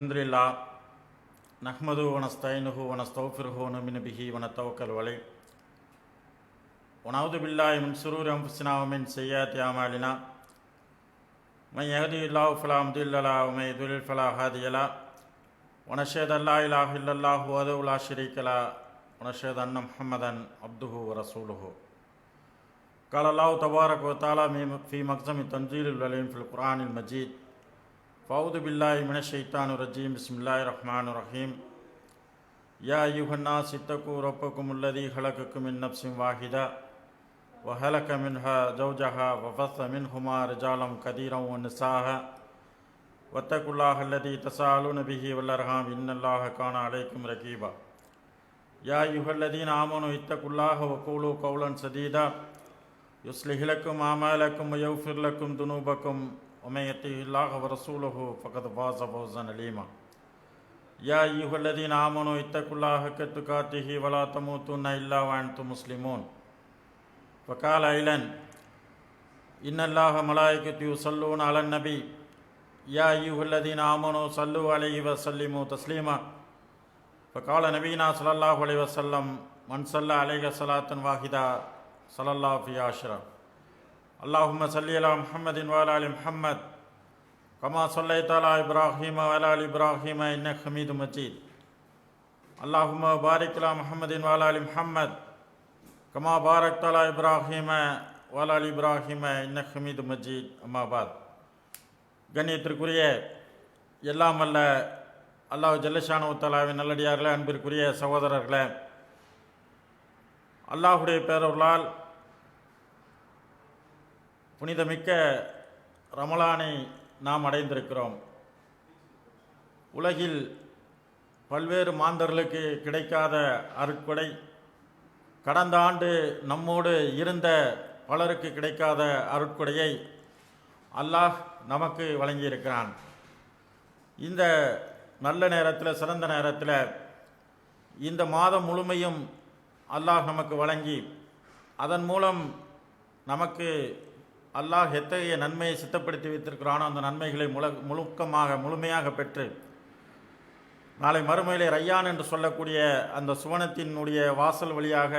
அல்ஹம்துலில்லாஹ் நஹ்மதுஹு வ நஸ்தஈனுஹு வ நஸ்தக்ஃபிருஹு வ நு'மினு பிஹி வ நத்தவக்கலு அலைஹி வ நஊது பில்லாஹி மின் ஷுரூரி அன்ஃபுஸினா வ மின் ஸய்யிஆத்தி அஅமாலினா மன் யஹ்திஹில்லாஹு ஃபலா முதில்ல லஹு வ மன் யுضلل ஃபலா ஹாதிய லஹு வ நஷ்ஹது அல்லா இலாஹா இல்லல்லாஹு வஹ்தஹு லா ஷரீக லஹு வ நஷ்ஹது அன்ன முஹம்மதன் அப்துஹு வ ரசூலுஹு قال الله تبارك وتعالى في مقسم تنزيل العليم في القرآن المجيد فأعوذ بالله من الشيطان الرجيم بسم الله الرحمن الرحيم يا أيها الناس اتقوا ربكم الذي خلقكم من نفس واحدة وخلق منها زوجها وبث منهما رجالا كثيرا ونساء واتقوا الله الذي تساءلون به والأرحام إن الله كان عليكم رقيبا يا أيها الذين آمنوا اتقوا الله وقولوا قولا سديدا يصلح لكم أعمالكم ويغفر لكم ذنوبكم ومن يطع الله ورسوله فقد فاز فوزا عظيما يا أيها الذين آمنوا اتقوا الله حق تقاته ولا تموتن إلا وأنتم مسلمون وقال أيضا إن الله وملائكته يصلون على النبي يا أيها الذين آمنوا صلوا عليه وسلموا تسليما فقال نبينا صلى الله عليه وسلم من صلى عليه صلاة واحدة صلى الله في عشرة اللهم صل على محمد وعلى آل محمد كما صليت على إبراهيم وعلى آل إبراهيم إنك حميد مجيد اللهم بارك على محمد وعلى آل محمد كما باركت على إبراهيم وعلى آل إبراهيم إنك حميد مجيد أما بعد கண்ணியத்திற்குரிய எல்லாம் அல்ல அல்லாஹ் ஜல்லஷானு தஆலாவின் நல்லடியார்களே, அன்பிற்குரிய சகோதரர்களே, அல்லாஹுடைய பேரருளால் புனிதமிக்க ரமலானை நாம் அடைந்திருக்கிறோம். உலகில் பல்வேறு மாந்தர்களுக்கு கிடைக்காத அருட்கொடை, கடந்த ஆண்டு நம்மோடு இருந்த பலருக்கு கிடைக்காத அருட்கொடையை அல்லாஹ் நமக்கு வழங்கியிருக்கிறான். இந்த நல்ல நேரத்தில், சிறந்த நேரத்தில் இந்த மாதம் முழுமையும் அல்லாஹ் நமக்கு வழங்கி, அதன் மூலம் நமக்கு அல்லாஹ் எத்தகைய நன்மையை சித்தப்படுத்தி வைத்திருக்கிறானோ அந்த நன்மைகளை முழுமையாக பெற்று நாளை மறுமையிலே ரையான் என்று சொல்லக்கூடிய அந்த சுவனத்தினுடைய வாசல் வழியாக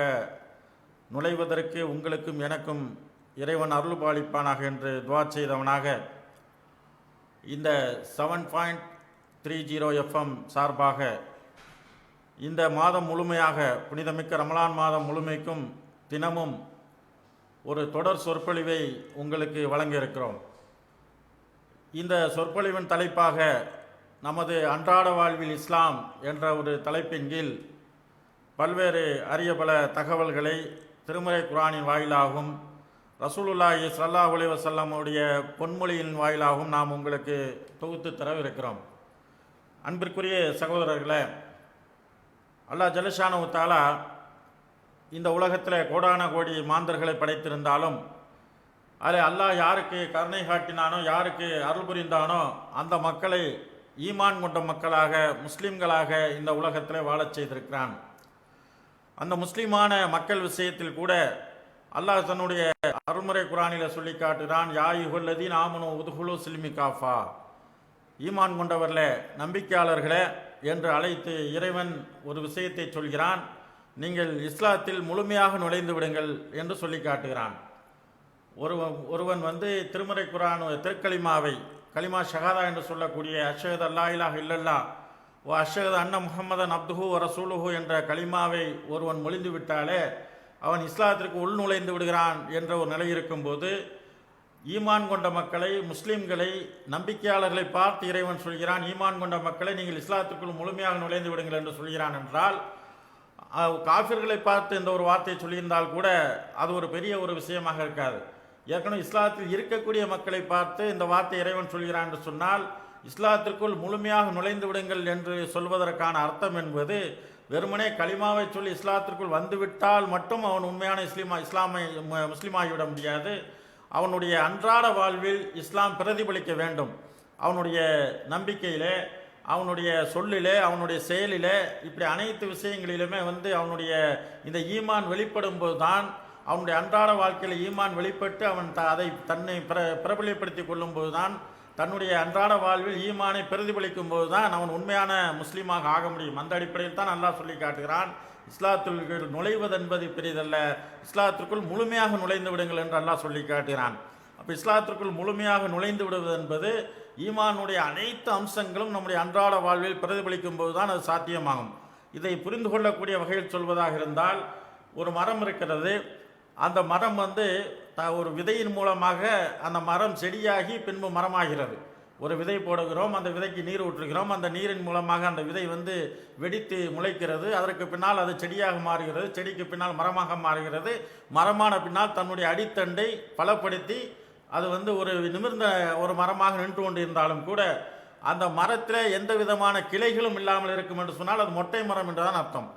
நுழைவதற்கு உங்களுக்கும் எனக்கும் இறைவன் அருள் பாலிப்பானாக என்று துவா செய்தவனாக இந்த 7.30 FM சார்பாக இந்த மாதம் முழுமையாக, புனிதமிக்க ரமலான் மாதம் முழுமைக்கும் தினமும் ஒரு தொடர் சொற்பொழிவை உங்களுக்கு வழங்க இருக்கிறோம். இந்த சொற்பொழிவின் தலைப்பாக நமது அன்றாட வாழ்வில் இஸ்லாம் என்ற ஒரு தலைப்பின் கீழ் பல்வேறு அரிய பல தகவல்களை திருமறை குர்ஆனின் வாயிலாகவும் ரசூலுல்லாஹி ஸல்லல்லாஹு அலைஹி வஸல்லம் உடைய பொன்மொழியின் வாயிலாகவும் நாம் உங்களுக்கு தொகுத்து தரவிருக்கிறோம். அன்பிற்குரிய சகோதரர்களே, அல்லாஹ் ஜல்லஷானு தஆலா இந்த உலகத்தில் கோடான கோடி மாந்தர்களை படைத்திருந்தாலும் அதில் அல்லாஹ் யாருக்கு கருணை காட்டினானோ, யாருக்கு அருள் புரிந்தானோ அந்த மக்களை ஈமான் கொண்ட மக்களாக, முஸ்லீம்களாக இந்த உலகத்தில் வாழச் செய்திருக்கிறான். அந்த முஸ்லீமான மக்கள் விஷயத்தில் கூட அல்லாஹ் தன்னுடைய அருள்முறை குர்ஆனில் சொல்லி காட்டுகிறான். யா அய்யுஹல்லதீன ஆமனூ உத்ஹுலூ ஸில்மி காஃபா, ஈமான் கொண்டவர்களே, நம்பிக்கையாளர்களே என்று அழைத்து இறைவன் ஒரு விஷயத்தை சொல்கிறான். நீங்கள் இஸ்லாத்தில் முழுமையாக நுழைந்து விடுங்கள் என்று சொல்லி காட்டுகிறான். ஒருவன் திருமறை குர்ஆன் திருக்கலிமாவை, கலிமா ஷஹாதா என்று சொல்லக்கூடிய அஷ்ஹது அல்லா இலாஹ இல்லல்லாஹ் வ அஷ்ஹது அன்ன முஹம்மதன் அப்துஹு வ ரசூலுஹு என்ற கலிமாவை ஒருவன் மொழிந்து விட்டாலே அவன் இஸ்லாத்திற்கு உள் நுழைந்து விடுகிறான் என்ற ஒரு நிலை இருக்கும்போது, ஈமான் கொண்ட மக்களை, முஸ்லீம்களை, நம்பிக்கையாளர்களை பார்த்து இறைவன் சொல்கிறான், ஈமான் கொண்ட மக்களை நீங்கள் இஸ்லாத்திற்குள் முழுமையாக நுழைந்து விடுங்கள் என்று சொல்கிறான் என்றால், காஃபிர்களை பார்த்து இந்த ஒரு வார்த்தையை சொல்லியிருந்தால் கூட அது ஒரு பெரிய ஒரு விஷயமாக இருக்காது. ஏற்கனவே இஸ்லாத்தில் இருக்கக்கூடிய மக்களை பார்த்து இந்த வார்த்தை இறைவன் சொல்கிறான் என்று சொன்னால், இஸ்லாத்திற்குள் முழுமையாக நுழைந்து விடுங்கள் என்று சொல்வதற்கான அர்த்தம் என்பது வெறுமனே கலிமாவை சொல்லி இஸ்லாத்திற்குள் வந்துவிட்டால் மட்டும் அவன் உண்மையான முஸ்லீமாகிவிட முடியாது. அவனுடைய அன்றாட வாழ்வில் இஸ்லாம் பிரதிபலிக்க வேண்டும். அவனுடைய நம்பிக்கையிலே, அவனுடைய சொல்லிலே, அவனுடைய செயலிலே, இப்படி அனைத்து விஷயங்களிலுமே அவனுடைய இந்த ஈமான் வெளிப்படும் போது தான், அவனுடைய அன்றாட வாழ்க்கையில் ஈமான் வெளிப்பட்டு அவன் அதை தன்னை பிரபலியப்படுத்தி கொள்ளும் போது தான் தன்னுடைய அன்றாட வாழ்வில் ஈமானை பிரதிபலிக்கும் போது தான் அவன் உண்மையான முஸ்லீமாக ஆக முடியும். அந்த அடிப்படையில் தான் அல்லாஹ் சொல்லி காட்டுகிறான், இஸ்லாத்திற்குள் நுழைவது என்பது பெரிதல்ல, இஸ்லாத்திற்குள் முழுமையாக நுழைந்து விடுங்கள் என்று அல்லாஹ் சொல்லி காட்டுகிறான். அப்போ இஸ்லாத்திற்குள் முழுமையாக நுழைந்து விடுவது என்பது ஈமானுடைய அனைத்து அம்சங்களும் நம்முடைய அன்றாட வாழ்வில் பிரதிபலிக்கும் போது தான் அது சாத்தியமாகும். இதை புரிந்து கொள்ளக்கூடிய வகையில் சொல்வதாக இருந்தால், ஒரு மரம் இருக்கிறது, அந்த மரம் ஒரு விதையின் மூலமாக அந்த மரம் செடியாகி பின்பு மரமாகிறது. ஒரு விதை போடுகிறோம், அந்த விதைக்கு நீர் ஊற்றுகிறோம், அந்த நீரின் மூலமாக அந்த விதை வெடித்து முளைக்கிறது, அதற்கு பின்னால் அது செடியாக மாறுகிறது, செடிக்கு பின்னால் மரமாக மாறுகிறது, மரமான பின்னால் தன்னுடைய அடித்தண்டை பலப்படுத்தி அது ஒரு நிமிர்ந்த ஒரு மரமாக நின்று கொண்டு இருந்தாலும் கூட அந்த மரத்தில் எந்த விதமான கிளைகளும் இல்லாமல் இருக்கும் என்று சொன்னால் அது மொட்டை மரம் என்றுதான் அர்த்தம்.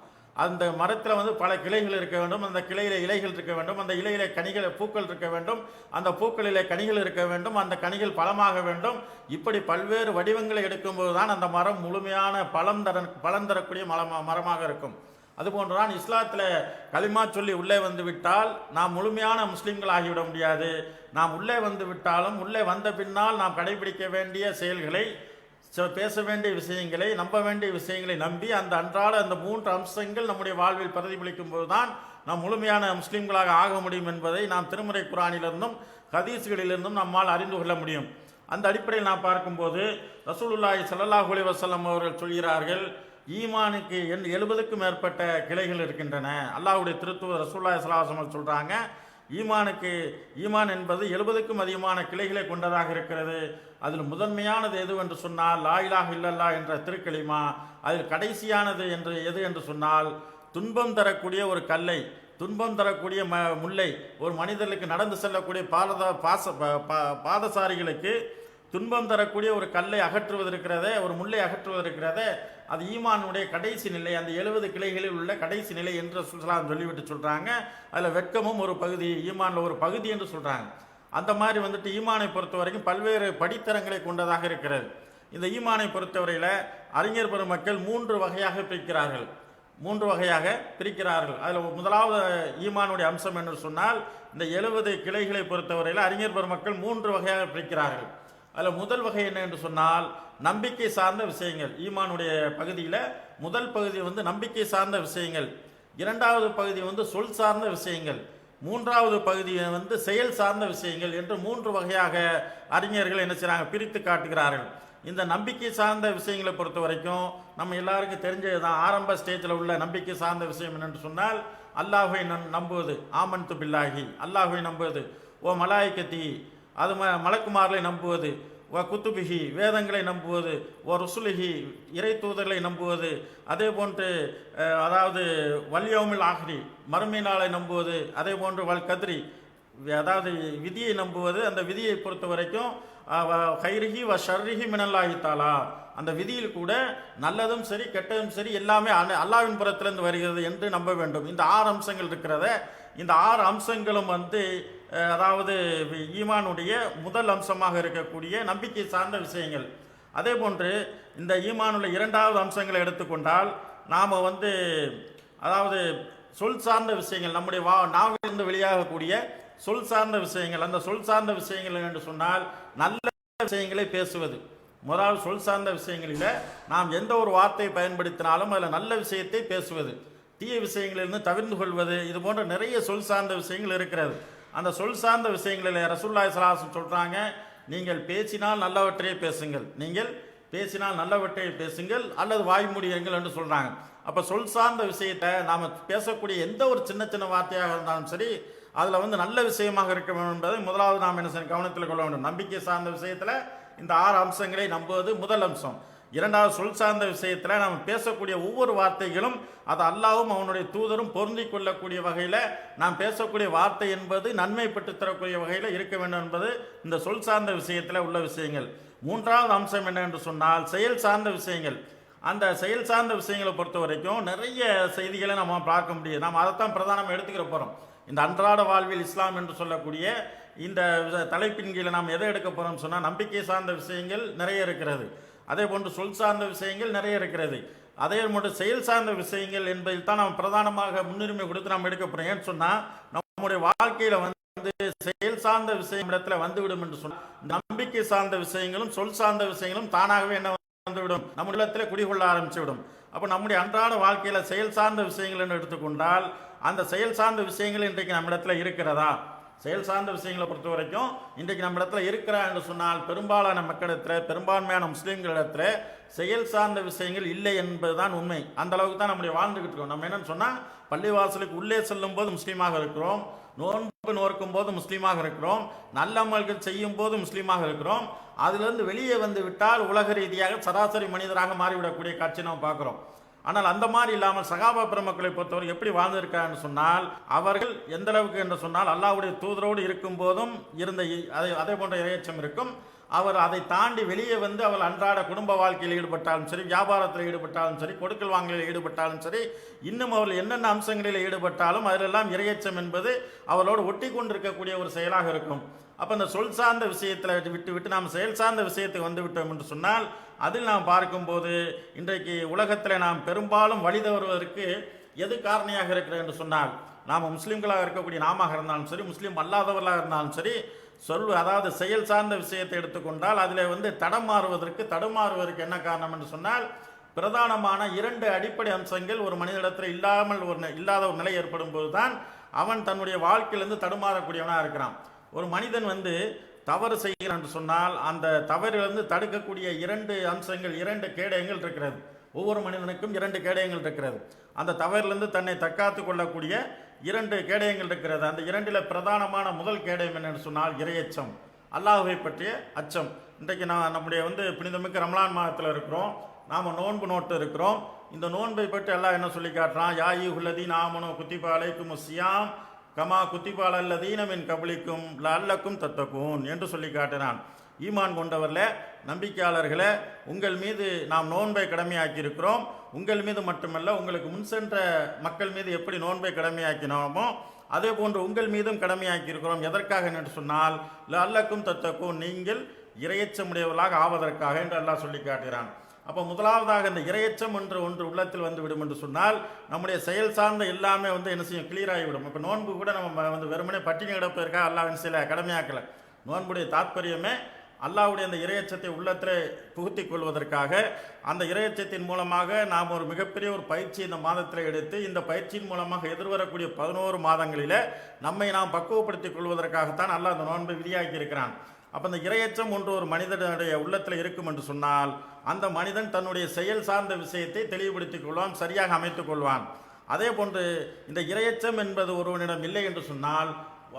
அந்த மரத்தில் பல கிளைகள் இருக்க வேண்டும், அந்த கிளையில இலைகள் இருக்க வேண்டும், அந்த இலையில பூக்கள் இருக்க வேண்டும், அந்த பூக்களிலே கனிகள் இருக்க வேண்டும், அந்த கனிகள் பழமாக வேண்டும். இப்படி பல்வேறு வடிவங்களை எடுக்கும்போது தான் அந்த மரம் முழுமையான பலன் தரக்கூடிய மரமாக இருக்கும். அதுபோன்றுதான் இஸ்லாத்தில் கலிமா சொல்லி உள்ளே வந்து விட்டால் நாம் முழுமையான முஸ்லீம்கள் ஆகிவிட முடியாது. நாம் உள்ளே வந்து விட்டாலும் உள்ளே வந்த பின்னால் நாம் கடைபிடிக்க வேண்டிய செயல்களை, பேச வேண்டிய விஷயங்களை, நம்ப வேண்டிய விஷயங்களை நம்பி அந்த அன்றாட அந்த 3 அம்சங்கள் நம்முடைய வாழ்வில் பிரதிபலிக்கும் போது தான் நாம் முழுமையான முஸ்லீம்களாக ஆக முடியும் என்பதை நாம் திருமறை குர்ஆனிலிருந்தும் ஹதீஸ்களிலிருந்தும் நம்மால் அறிந்து கொள்ள முடியும். அந்த அடிப்படையில் நாம் பார்க்கும்போது ரசூலுல்லாஹி ஸல்லல்லாஹு அலைஹி வஸல்லம் அவர்கள் சொல்கிறார்கள், ஈமானுக்கு 70க்கும் மேற்பட்ட கிளைகள் இருக்கின்றன. அல்லாஹ்வுடைய திருத்தூதர் ரசூலுல்லாஹி ஸல்லல்லாஹு அலைஹி வஸல்லம் சொல்கிறாங்க, ஈமான் என்பது 70க்கும் அதிகமான கிளைகளை கொண்டதாக இருக்கிறது. அதில் முதன்மையானது எது என்று சொன்னால் லா இலாஹ இல்லல்லாஹ் என்ற திருக்கலிமா. அதில் கடைசியானது எது என்று சொன்னால் துன்பம் தரக்கூடிய ஒரு கல்லை, துன்பம் தரக்கூடிய முல்லை, ஒரு மனிதர்களுக்கு நடந்து செல்லக்கூடிய பாதசாரிகளுக்கு துன்பம் தரக்கூடிய ஒரு கல்லை அகற்றுவது இருக்கிறதே, ஒரு முல்லை அகற்றுவது இருக்கிறதே, அது ஈமானுடைய கடைசி நிலை, அந்த 70 கிளைகளில் உள்ள கடைசி நிலை என்று சொல்லிவிட்டு சொல்கிறாங்க. அதில் வெட்கமும் ஒரு பகுதி, ஈமானில் ஒரு பகுதி என்று சொல்கிறாங்க. அந்த மாதிரி ஈமானை பொறுத்த வரைக்கும் பல்வேறு படித்தரங்களை கொண்டதாக இருக்கிறது. இந்த ஈமானை பொறுத்தவரையில் அறிஞர் பெருமக்கள் 3 வகையாக பிரிக்கிறார்கள். அதில் முதலாவது ஈமானுடைய அம்சம் என்று சொன்னால், இந்த 70 கிளைகளை பொறுத்தவரையில் அறிஞர் பெருமக்கள் 3 வகையாக பிரிக்கிறார்கள். அதில் முதல் வகை என்ன என்று சொன்னால் நம்பிக்கை சார்ந்த விஷயங்கள். ஈமானுடைய பகுதியில் முதல் பகுதி நம்பிக்கை சார்ந்த விஷயங்கள், இரண்டாவது பகுதி சொல் சார்ந்த விஷயங்கள், மூன்றாவது பகுதி செயல் சார்ந்த விஷயங்கள் என்று 3 வகையாக அறிஞர்கள் என்ன செய்கிறாங்க, பிரித்து காட்டுகிறார்கள். இந்த நம்பிக்கை சார்ந்த விஷயங்களை பொறுத்த வரைக்கும் நம்ம எல்லாருக்கும் தெரிஞ்சது தான். ஆரம்ப ஸ்டேஜில் உள்ள நம்பிக்கை சார்ந்த விஷயம் என்னென்று சொன்னால் அல்லாஹ்வை நம்புவது, ஆமன்து பில்லாஹி, அல்லாஹ்வை நம்புவது, ஓ மலாய்கத்தி, அது மலக்குமார்களை நம்புவது, ஓ குத்துபிஹி, வேதங்களை நம்புவது, ஓ ருசுலிஹி, இறை தூதர்களை நம்புவது, அதே போன்று அதாவது வல்யௌமில் ஆஹ்ரி, மறுமை நாளை நம்புவது, அதே போன்று வல் கத்ரி, அதாவது விதியை நம்புவது. அந்த விதியை பொறுத்த வரைக்கும் ஹைரிஹி வ ஷர்ரிஹி மினல்லாஹி தஆலா, அந்த விதியில் கூட நல்லதும் சரி கெட்டதும் சரி எல்லாமே அல்லாஹ்வின் புறத்திலிருந்து வருகிறது என்று நம்ப வேண்டும். இந்த 6 அம்சங்கள் இருக்கிறத, இந்த 6 அம்சங்களும் அதாவது ஈமானுடைய முதல் அம்சமாக இருக்கக்கூடிய நம்பிக்கை சார்ந்த விஷயங்கள். அதே போன்று இந்த ஈமானுள்ள இரண்டாவது அம்சங்களை எடுத்துக்கொண்டால் நாம் அதாவது சொல் சார்ந்த விஷயங்கள், நம்முடைய நாவிலிருந்து வெளியாகக்கூடிய சொல் சார்ந்த விஷயங்கள். அந்த சொல் சார்ந்த விஷயங்கள் என்று சொன்னால் நல்ல விஷயங்களை பேசுவது. முதலாவது சொல் சார்ந்த விஷயங்களில் நாம் எந்த ஒரு வார்த்தையை பயன்படுத்தினாலும் அதில் நல்ல விஷயத்தை பேசுவது, தீய விஷயங்களிலிருந்து தவிர்த்து கொள்வது, இது போன்ற நிறைய சொல் சார்ந்த விஷயங்கள் இருக்கிறது. அந்த சொல் சார்ந்த விஷயங்களில் ரசூலுல்லாஹி ஸல்லல்லாஹு அலைஹி வஸல்லம் சொல்கிறாங்க, நீங்கள் பேசினால் நல்லவற்றையே பேசுங்கள், அல்லது வாய்மூடியுங்கள் என்று சொல்கிறாங்க. அப்போ சொல் சார்ந்த விஷயத்தை நாம் பேசக்கூடிய எந்த ஒரு சின்ன சின்ன வார்த்தையாக இருந்தாலும் சரி அதில் நல்ல விஷயமாக இருக்க வேண்டும் என்பதை முதலாவது நாம் என்ன கவனத்தில் கொள்ள வேண்டும். நம்பிக்கை சார்ந்த விஷயத்தில் இந்த 6 அம்சங்களை நம்புவது முதல் அம்சம். இரண்டாவது சொல் சார்ந்த விஷயத்தில் நாம் பேசக்கூடிய ஒவ்வொரு வார்த்தைகளும் அது அல்லாஹ்வும் அவனுடைய தூதரும் பொருந்தி கொள்ளக்கூடிய வகையில் நாம் பேசக்கூடிய வார்த்தை என்பது நன்மை பெற்று தரக்கூடிய வகையில் இருக்க வேண்டும் என்பது இந்த சொல் சார்ந்த விஷயத்தில் உள்ள விஷயங்கள். மூன்றாவது அம்சம் என்ன என்று சொன்னால் செயல் சார்ந்த விஷயங்கள். அந்த செயல் சார்ந்த விஷயங்களை பொறுத்த வரைக்கும் நிறைய செய்திகளை நம்ம பார்க்க முடியும். நாம் அதைத்தான் பிரதானமாக எடுத்துக்கிற போகிறோம். இந்த அன்றாட வாழ்வில் இஸ்லாம் என்று சொல்லக்கூடிய இந்த தலைப்பின் கீழே நாம் எதை எடுக்க போகிறோம்னு சொன்னால் நம்பிக்கை சார்ந்த விஷயங்கள் நிறைய இருக்கிறது, அதே போன்று சொல் சார்ந்த விஷயங்கள் நிறைய இருக்கிறது, அதே போன்று செயல் சார்ந்த விஷயங்கள் என்பதில் தான் நாம் பிரதானமாக முன்னுரிமை கொடுத்து நாம் எடுக்க போகிறோம். ஏன்னு சொன்னால் நம்முடைய வாழ்க்கையில் செயல் சார்ந்த விஷயம் இடத்துல வந்துவிடும் என்று சொன்னால், நம்பிக்கை சார்ந்த விஷயங்களும் சொல் சார்ந்த விஷயங்களும் தானாகவே என்ன வந்துவிடும், நம்ம இடத்துல குடிகொள்ள ஆரம்பிச்சுவிடும். அப்போ நம்முடைய அன்றாட வாழ்க்கையில செயல் சார்ந்த விஷயங்கள் என்று எடுத்துக்கொண்டால், அந்த செயல் சார்ந்த விஷயங்கள் இன்றைக்கு நம்ம இடத்துல இருக்கிறதா? செயல் சார்ந்த விஷயங்களை பொறுத்த வரைக்கும் இன்றைக்கு நம்ம இடத்துல இருக்கிறா என்று சொன்னால், பெரும்பாலான மக்களிடத்தில், பெரும்பான்மையான முஸ்லீம்களிடத்தில் செயல் சார்ந்த விஷயங்கள் இல்லை என்பதுதான் உண்மை. அந்த அளவுக்கு தான் நம்முடைய வாழ்ந்துகிட்டு இருக்கோம். நம்ம என்னன்னு சொன்னால், பள்ளிவாசலுக்கு உள்ளே செல்லும் போது முஸ்லீமாக இருக்கிறோம், நோன்பு நோக்கும் போது முஸ்லீமாக இருக்கிறோம், நல்ல அமல்கள் செய்யும் போது முஸ்லீமாக இருக்கிறோம். அதிலிருந்து வெளியே வந்து விட்டால் உலக ரீதியாக சராசரி மனிதராக மாறிவிடக்கூடிய காட்சி நாம் பார்க்கிறோம். ஆனால் அந்த மாதிரி இல்லாமல் சகாபா பெருமக்களை பொறுத்தவரை எப்படி வாழ்ந்திருக்கான்னு சொன்னால், அவர்கள் எந்த அளவுக்கு என்று சொன்னால், அல்லாஹ்வுடைய தூதரோடு இருக்கும் போதும் இருந்த அதே போன்ற இறையச்சம் இருக்கும். அவர் அதை தாண்டி வெளியே வந்து அவர் அன்றாட குடும்ப வாழ்க்கையில் ஈடுபட்டாலும் சரி, வியாபாரத்தில் ஈடுபட்டாலும் சரி, கொடுக்கல் வாங்கலில் ஈடுபட்டாலும் சரி, இன்னும் அவர்கள் என்னென்ன அம்சங்களில் ஈடுபட்டாலும் அதிலெல்லாம் இறையச்சம் என்பது அவர்களோடு ஒட்டி கொண்டிருக்கக்கூடிய ஒரு செயலாக இருக்கும். அப்போ அந்த சொல் சார்ந்த விஷயத்தில் விட்டு நாம் செயல் சார்ந்த விஷயத்துக்கு வந்து விட்டோம் என்று சொன்னால், அதில் நாம் பார்க்கும்போது இன்றைக்கு உலகத்தில் நாம் பெரும்பாலும் வழி தவறுவதற்கு எது காரணியாக இருக்கிறது என்று சொன்னால், நாம் முஸ்லீம்களாக இருக்கக்கூடிய நாமாக இருந்தாலும் சரி, முஸ்லீம் அல்லாதவர்களாக இருந்தாலும் சரி, அதாவது செயல் சார்ந்த விஷயத்தை எடுத்துக்கொண்டால் அதில் வந்து தடுமாறுவதற்கு என்ன காரணம் என்று சொன்னால், பிரதானமான 2 அடிப்படை அம்சங்கள் ஒரு மனிதனிடத்தில் இல்லாத ஒரு நிலை ஏற்படும் போது தான் அவன் தன்னுடைய வாழ்க்கையிலிருந்து தடுமாறக்கூடியவனாக இருக்கிறான். ஒரு மனிதன் வந்து தவறு செய்கிறான் என்று சொன்னால், அந்த தவறிலிருந்து தடுக்கக்கூடிய 2 அம்சங்கள், 2 கேடயங்கள் இருக்கிறது. ஒவ்வொரு மனிதனுக்கும் 2 கேடயங்கள் இருக்கிறது. அந்த தவறிலிருந்து தன்னை தற்காத்து கொள்ளக்கூடிய 2 கேடயங்கள் இருக்கிறது. அந்த 2ல் பிரதானமான முதல் கேடயம் என்னென்னு சொன்னால் இறையச்சம், அல்லாஹ்வை பற்றிய அச்சம். இன்றைக்கு நம்முடைய புனிதமிக்க ரமலான் மாதத்தில் இருக்கிறோம், நாம் நோன்பு நோட்டு இருக்கிறோம். இந்த நோன்பை பற்றி அல்லாஹ் என்ன சொல்லி காட்டுறான், யா அய்யுஹல்லதீன ஆமனூ குத்திப அலைக்குமுஸ் ஸியாம் கமா குத்திப அலல்லதீன மின் கப்லிக்கும் லஅல்லக்கும் தத்தகூன் என்று சொல்லி காட்டினான். ஈமான் கொண்டவர்களே, நம்பிக்கையாளர்களே, உங்கள் மீது நாம் நோன்பை கடமையாக்கி இருக்கிறோம். உங்கள் மீது மட்டுமல்ல, உங்களுக்கு முன் சென்ற மக்கள் மீது எப்படி நோன்பை கடமையாக்கினோமோ அதே போன்று உங்கள் மீதும் கடமையாக்கி இருக்கிறோம். எதற்காக என்று சொன்னால், லஅல்லக்கும் தத்தகூன், நீங்கள் இறையச்சமுடையவர்களாக ஆவதற்காக என்று அல்லாஹ் சொல்லி காட்டுகிறான். அப்போ முதலாவதாக இந்த இறையச்சம் என்று ஒன்று உள்ளத்தில் வந்து விடும் என்று சொன்னால், நம்முடைய செயல் சார்ந்த எல்லாமே என்ன செய்யும், கிளியர் ஆகிவிடும். இப்போ நோன்பு கூட நம்ம வெறுமனே பட்டினி கிடப்பதற்காக அல்லாஹ்வின் சில கடமையாக்கலை. நோன்புடைய தாற்பயமே அல்லாஹ்வுடைய அந்த இறையச்சத்தை உள்ளத்தில் புகுத்தி கொள்வதற்காக, அந்த இறையச்சத்தின் மூலமாக நாம் ஒரு மிகப்பெரிய ஒரு பயிற்சி இந்த மாதத்தில் எடுத்து, இந்த பயிற்சியின் மூலமாக எதிர்வரக்கூடிய 11 மாதங்களில் நம்மை நாம் பக்குவப்படுத்திக் கொள்வதற்காகத்தான் அல்லாஹ் அந்த நோன்பை விதியாக்கி இருக்கிறான். அப்போ இந்த இறையச்சம் ஒன்று ஒரு மனிதனுடைய உள்ளத்தில் இருக்கும் என்று சொன்னால், அந்த மனிதன் தன்னுடைய செயல் சார்ந்த விஷயத்தை தெளிவுபடுத்திக் கொள்வான், சரியாக அமைத்துக் கொள்வான். அதே போன்று இந்த இறையச்சம் என்பது ஒருவனிடம் இல்லை என்று சொன்னால்,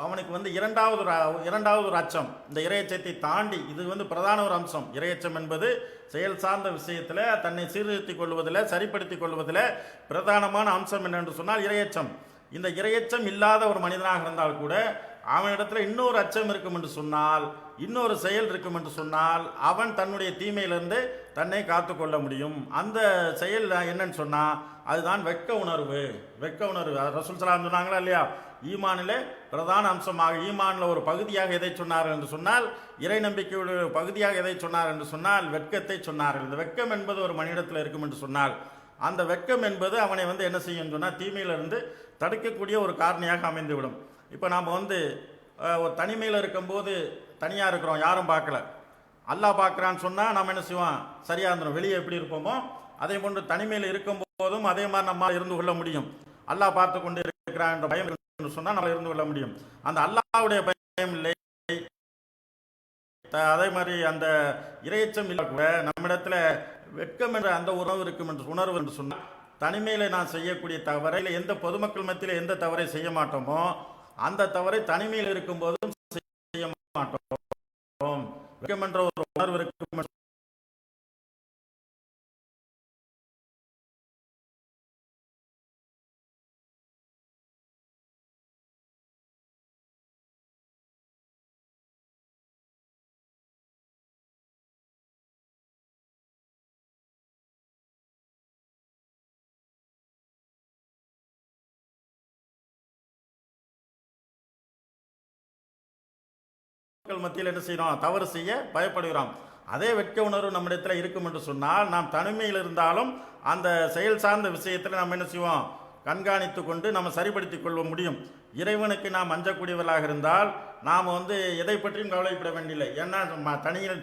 அவனுக்கு இரண்டாவது ஒரு அச்சம், இந்த இறையச்சத்தை தாண்டி இது பிரதான ஒரு அம்சம். இறையச்சம் என்பது செயல் சார்ந்த விஷயத்தில் தன்னை சீர்திருத்திக் கொள்வதில், சரிப்படுத்திக் கொள்வதில் பிரதானமான அம்சம் என்னென்று சொன்னால் இறையச்சம். இந்த இறையச்சம் இல்லாத ஒரு மனிதனாக இருந்தால் கூட அவனிடத்தில் இன்னொரு அச்சம் இருக்கும் என்று சொன்னால், இன்னொரு செயல் இருக்கும் என்று சொன்னால், அவன் தன்னுடைய தீமையிலிருந்து தன்னை காத்து கொள்ள முடியும். அந்த செயல் என்னன்னு சொன்னால் அதுதான் வெட்க உணர்வு. ரசூல் ஸல்லல்லாஹு சொன்னாங்களா இல்லையா, ஈமானிலே பிரதான அம்சமாக, ஈமானில் ஒரு பகுதியாக எதை சொன்னார்கள் என்று சொன்னால், இறை நம்பிக்கையுடைய பகுதியாக எதை சொன்னார் என்று சொன்னால் வெட்கத்தை சொன்னார்கள். இந்த வெட்கம் என்பது ஒரு மனிதத்தில் இருக்கும் என்று சொன்னால், அந்த வெட்கம் என்பது அவனை என்ன செய்யும் சொன்னால், தீமையிலிருந்து தடுக்கக்கூடிய ஒரு காரணியாக அமைந்துவிடும். இப்போ நாம் ஒரு தனிமையில் இருக்கும்போது, தனியாக இருக்கிறோம், யாரும் பார்க்கல, அல்லாஹ் பார்க்குறான்னு சொன்னால் நம்ம என்ன செய்வோம், சரியாக இருந்துடும். வெளியே எப்படி இருப்போமோ அதே போன்று தனிமையில் இருக்கும்போதும் அதே மாதிரி நம்ம இருந்து கொள்ள முடியும். அல்லாஹ் பார்த்து கொண்டு இருக்கிறான் என்ற பயம் சொன்னால் நம்ம இருந்து கொள்ள முடியும். அந்த அல்லாஹ்வுடைய பயம் இல்லை, அதே மாதிரி அந்த இறையச்சம் இல்லை கூட நம்மிடத்தில் வெட்கம் என்ற அந்த உணர்வு என்று சொன்னால், தனிமையில் நான் செய்யக்கூடிய தவறை எந்த பொதுமக்கள் மத்தியில் எந்த தவறை செய்ய மாட்டோமோ அந்த தவறை தனிமையில் இருக்கும்போதும் செய்ய மாட்டோம். வெட்கம் என்ற ஒரு உணர்வு இருக்கும். மத்தியில் என்ன செய்யணும், தவறு செய்ய பயப்படுகிறோம். அதே வெட்க உணர்வு நம்மிடத்தில் இருக்கும் என்று சொன்னால், நாம் தனிமையில் இருந்தாலும் அந்த செயல் சார்ந்த விஷயத்தில் நம்ம என்ன செய்வோம், கண்காணித்து கொண்டு நம்ம சரிப்படுத்தி கொள்ள முடியும். இறைவனுக்கு நாம் அஞ்சக்கூடியவர்களாக இருந்தால் நாம் எதை பற்றியும் கவலைப்பட வேண்டியதில்லை. ஏன்னா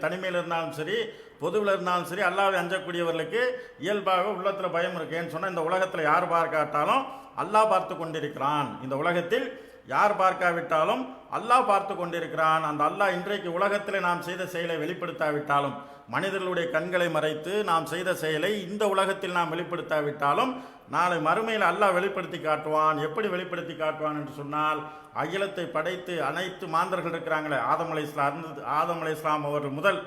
தனிமையில் இருந்தாலும் சரி, பொதுவில் இருந்தாலும் சரி, அல்லாஹ்வை அஞ்சக்கூடியவர்களுக்கு இயல்பாக உள்ளத்தில் பயம் இருக்கு. ஏன்னு சொன்னால் இந்த உலகத்தில் யார் பார்க்காட்டாலும் அல்லாஹ் பார்த்து கொண்டிருக்கிறான். இந்த உலகத்தில் யார் பார்க்காவிட்டாலும் அல்லாஹ் பார்த்து கொண்டிருக்கிறான். அந்த அல்லாஹ் இன்றைக்கு உலகத்தில் நாம் செய்த செயலை வெளிப்படுத்தாவிட்டாலும், மனிதர்களுடைய கண்களை மறைத்து நாம் செய்த செயலை இந்த உலகத்தில் நாம் வெளிப்படுத்தாவிட்டாலும், நாளை மறுமையில் அல்லாஹ் வெளிப்படுத்தி காட்டுவான். எப்படி வெளிப்படுத்தி காட்டுவான் என்று சொன்னால், அகிலத்தை படைத்து அனைத்து மாந்தர்கள் இருக்கிறாங்களே, ஆதம் அலைஹிஸ்ஸலாம் அவர்கள் முதல்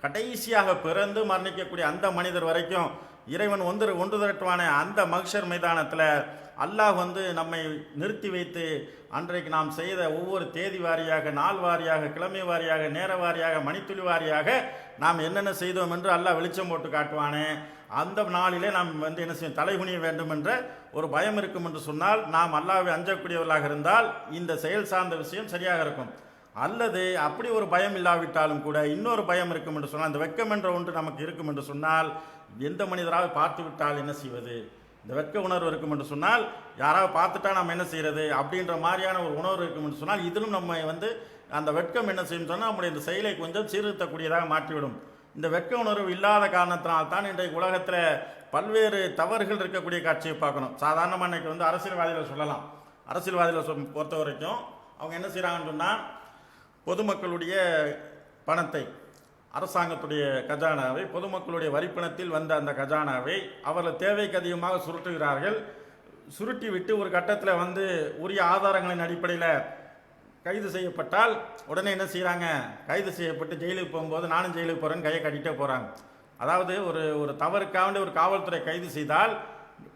கடைசியாக பிறந்து மரணிக்கக்கூடிய அந்த மனிதர் வரைக்கும் இறைவன் ஒன்று திரட்டுவானே அந்த மஹ்ஷர் மைதானத்தில் அல்லாஹ் நம்மை நிறுத்தி வைத்து அன்றைக்கு நாம் செய்த ஒவ்வொரு தேதி வாரியாக, நாள் வாரியாக, கிழமை வாரியாக, நேர வாரியாக, மணித்துளி வாரியாக நாம் என்னென்ன செய்தோம் என்று அல்லாஹ் வெளிச்சம் போட்டு காட்டுவானே. அந்த நாளிலே நாம் என்ன செய்யும், தலைகுனிய வேண்டும் என்ற ஒரு பயம் இருக்கும் என்று சொன்னால், நாம் அல்லாஹ்வை அஞ்சக்கூடியவர்களாக இருந்தால் இந்த செயல் சார்ந்த விஷயம் சரியாக இருக்கும். அல்லது அப்படி ஒரு பயம் இல்லாவிட்டாலும் கூட இன்னொரு பயம் இருக்கும் என்று சொன்னால், இந்த வெட்கம் என்ற ஒன்று நமக்கு இருக்கும் என்று சொன்னால், எந்த மனிதராக பார்த்து விட்டால் என்ன செய்வது, இந்த வெட்க உணர்வு இருக்கும் என்று சொன்னால், யாராவது பார்த்துட்டா நம்ம என்ன செய்கிறது அப்படின்ற மாதிரியான ஒரு உணர்வு இருக்கும் என்று சொன்னால், இதிலும் நம்ம அந்த வெட்கம் என்ன செய்யும் சொன்னால் நம்முடைய இந்த செயலை கொஞ்சம் சீர்திருத்தக்கூடியதாக மாற்றிவிடும். இந்த வெட்க உணர்வு இல்லாத காரணத்தினால்தான் இன்றைக்கு உலகத்தில் பல்வேறு தவறுகள் இருக்கக்கூடிய காட்சியை பார்க்கணும். சாதாரணமாக இன்றைக்கி அரசியல்வாதிகளை சொல்லலாம். அரசியல்வாதிகளை பொறுத்த வரைக்கும் அவங்க என்ன செய்கிறாங்கன்னு சொன்னால், பொதுமக்களுடைய பணத்தை, அரசாங்கத்துடைய கஜானாவை, பொதுமக்களுடைய வரிப்பணத்தில் வந்த அந்த கஜானாவை அவர்கள் தேவைக்கு அதிகமாக சுருட்டுகிறார்கள். சுருட்டி விட்டு ஒரு கட்டத்தில் உரிய ஆதாரங்களின் அடிப்படையில் கைது செய்யப்பட்டால் உடனே என்ன செய்கிறாங்க, கைது செய்யப்பட்டு ஜெயிலுக்கு போகும்போது நானும் ஜெயிலுக்கு போகிறேன்னு கையை கட்டிகிட்டே போகிறாங்க. அதாவது ஒரு தவறுக்காண்டி ஒரு காவல்துறை கைது செய்தால்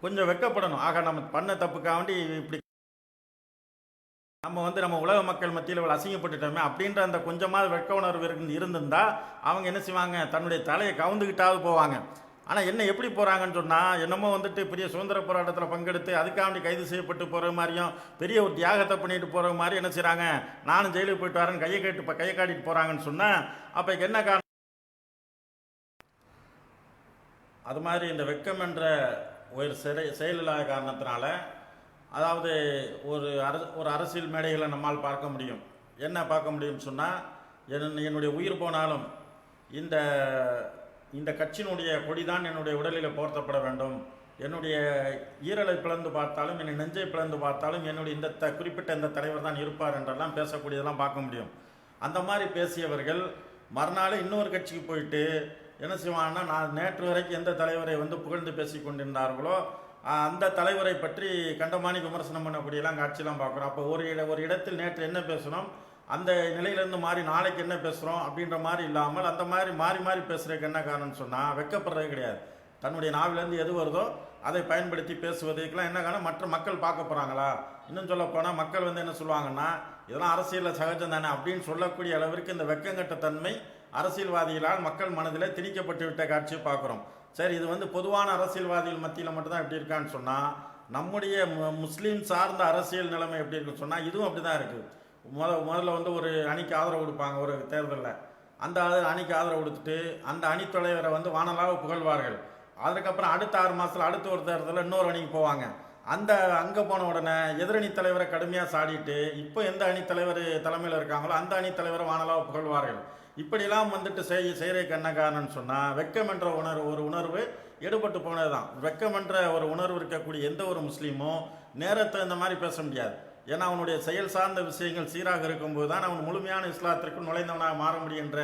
கொஞ்சம் வெட்கப்படணும். ஆக நம்ம பண்ண தப்புக்காண்டி இப்படி நம்ம உலக மக்கள் மத்தியில் இவ்வளோ அசிங்கப்பட்டுட்டோமே அப்படின்ற அந்த கொஞ்சமாவது வெட்க உணர்வு இருந்திருந்தால் அவங்க என்ன செய்வாங்க, தன்னுடைய தலையை கவுந்துக்கிட்டாவது போவாங்க. ஆனால் என்ன எப்படி போகிறாங்கன்னு சொன்னால், என்னமோ பெரிய சுதந்திர போராட்டத்தில் பங்கெடுத்து அதுக்காண்டி கைது செய்யப்பட்டு போகிற மாதிரியும் பெரிய ஒரு தியாகத்தை பண்ணிட்டு போகிற மாதிரி என்ன செய்கிறாங்க, நானும் ஜெயிலுக்கு போயிட்டு வரேன்னு கையை காட்டிட்டு போகிறாங்கன்னு சொன்னால், அப்போ என்ன காரணம்? அது மாதிரி இந்த வெட்கம் என்ற ஒரு செயல் இல்லாத காரணத்தினால, அதாவது ஒரு அரசியல் மேடைகளை நம்மால் பார்க்க முடியும். என்ன பார்க்க முடியும்னு சொன்னால், என்னுடைய உயிர் போனாலும் இந்த கட்சியினுடைய கொடிதான் என்னுடைய உடலில் போர்த்தப்பட வேண்டும், என்னுடைய ஈரலை பிளந்து பார்த்தாலும், என்னை நெஞ்சை பிளந்து பார்த்தாலும் என்னுடைய குறிப்பிட்ட இந்த தலைவர் தான் இருப்பார் என்றெல்லாம் பேசக்கூடியதெல்லாம் பார்க்க முடியும். அந்த மாதிரி பேசியவர்கள் மறுநாள் இன்னொரு கட்சிக்கு போயிட்டு என்ன செய்வாங்கன்னா, நான் நேற்று வரைக்கும் எந்த தலைவரை புகழ்ந்து பேசி கொண்டிருந்தார்களோ அந்த தலைவரை பற்றி கண்டமானி விமர்சனம் பண்ணக்கூடியலாம் காட்சியெல்லாம் பார்க்குறோம். அப்போ ஒரு இடத்தில் நேற்று என்ன பேசணும், அந்த நிலையிலேருந்து மாறி நாளைக்கு என்ன பேசுகிறோம் அப்படின்ற மாதிரி இல்லாமல் அந்த மாதிரி மாறி மாறி பேசுகிறதுக்கு என்ன காரணம்னு சொன்னால், வெட்கப்படுறது கிடையாது. தன்னுடைய நாவிலேருந்து எது வருதோ அதை பயன்படுத்தி பேசுவதற்கெல்லாம் என்ன காரணம், மற்ற மக்கள் பார்க்க போகிறாங்களா, இன்னும் சொல்ல போனால் மக்கள் என்ன சொல்லுவாங்கன்னா, இதெல்லாம் அரசியலில் சகஜம் தானே அப்படின்னு சொல்லக்கூடிய அளவிற்கு இந்த வெட்கங்கட்ட தன்மை அரசியல்வாதிகளால் மக்கள் மனதில் திணிக்கப்பட்டு விட்ட காட்சியை பார்க்குறோம். சரி, இது பொதுவான அரசியல்வாதிகள் மத்தியில் மட்டும்தான் எப்படி இருக்கான்னு சொன்னால், நம்முடைய முஸ்லீம் சார்ந்த அரசியல் நிலைமை எப்படி இருக்குன்னு சொன்னால் இதுவும் அப்படி தான் இருக்குது. முதல்ல ஒரு அணிக்கு ஆதரவு கொடுப்பாங்க ஒரு தேர்தலில். அந்த அணிக்கு ஆதரவு கொடுத்துட்டு அந்த அணி தலைவரை வானலாக புகழ்வார்கள். அதுக்கப்புறம் அடுத்த 6 மாதத்தில் அடுத்த ஒரு தேர்தலில் இன்னொரு அணிக்கு போவாங்க. அங்கே போன உடனே எதிரணி தலைவரை கடுமையாக சாடிட்டு இப்போ எந்த அணி தலைவர் தலைமையில் இருக்காங்களோ அந்த அணி தலைவரை வானலாக புகழ்வார்கள். இப்படிலாம் செய்கிறதுக்கு என்ன காரணம்னு சொன்னால், வெட்கம் என்ற ஒரு உணர்வு எடுபட்டு போனது தான். வெட்கம் என்ற ஒரு உணர்வு இருக்கக்கூடிய எந்த ஒரு முஸ்லீமும் நேரத்தை இந்த மாதிரி பேச முடியாது. ஏன்னா அவனுடைய செயல் சார்ந்த விஷயங்கள் சீராக இருக்கும்போது தான் அவன் முழுமையான இஸ்லாத்திற்கு நுழைந்தவனாக மாற முடியுன்ற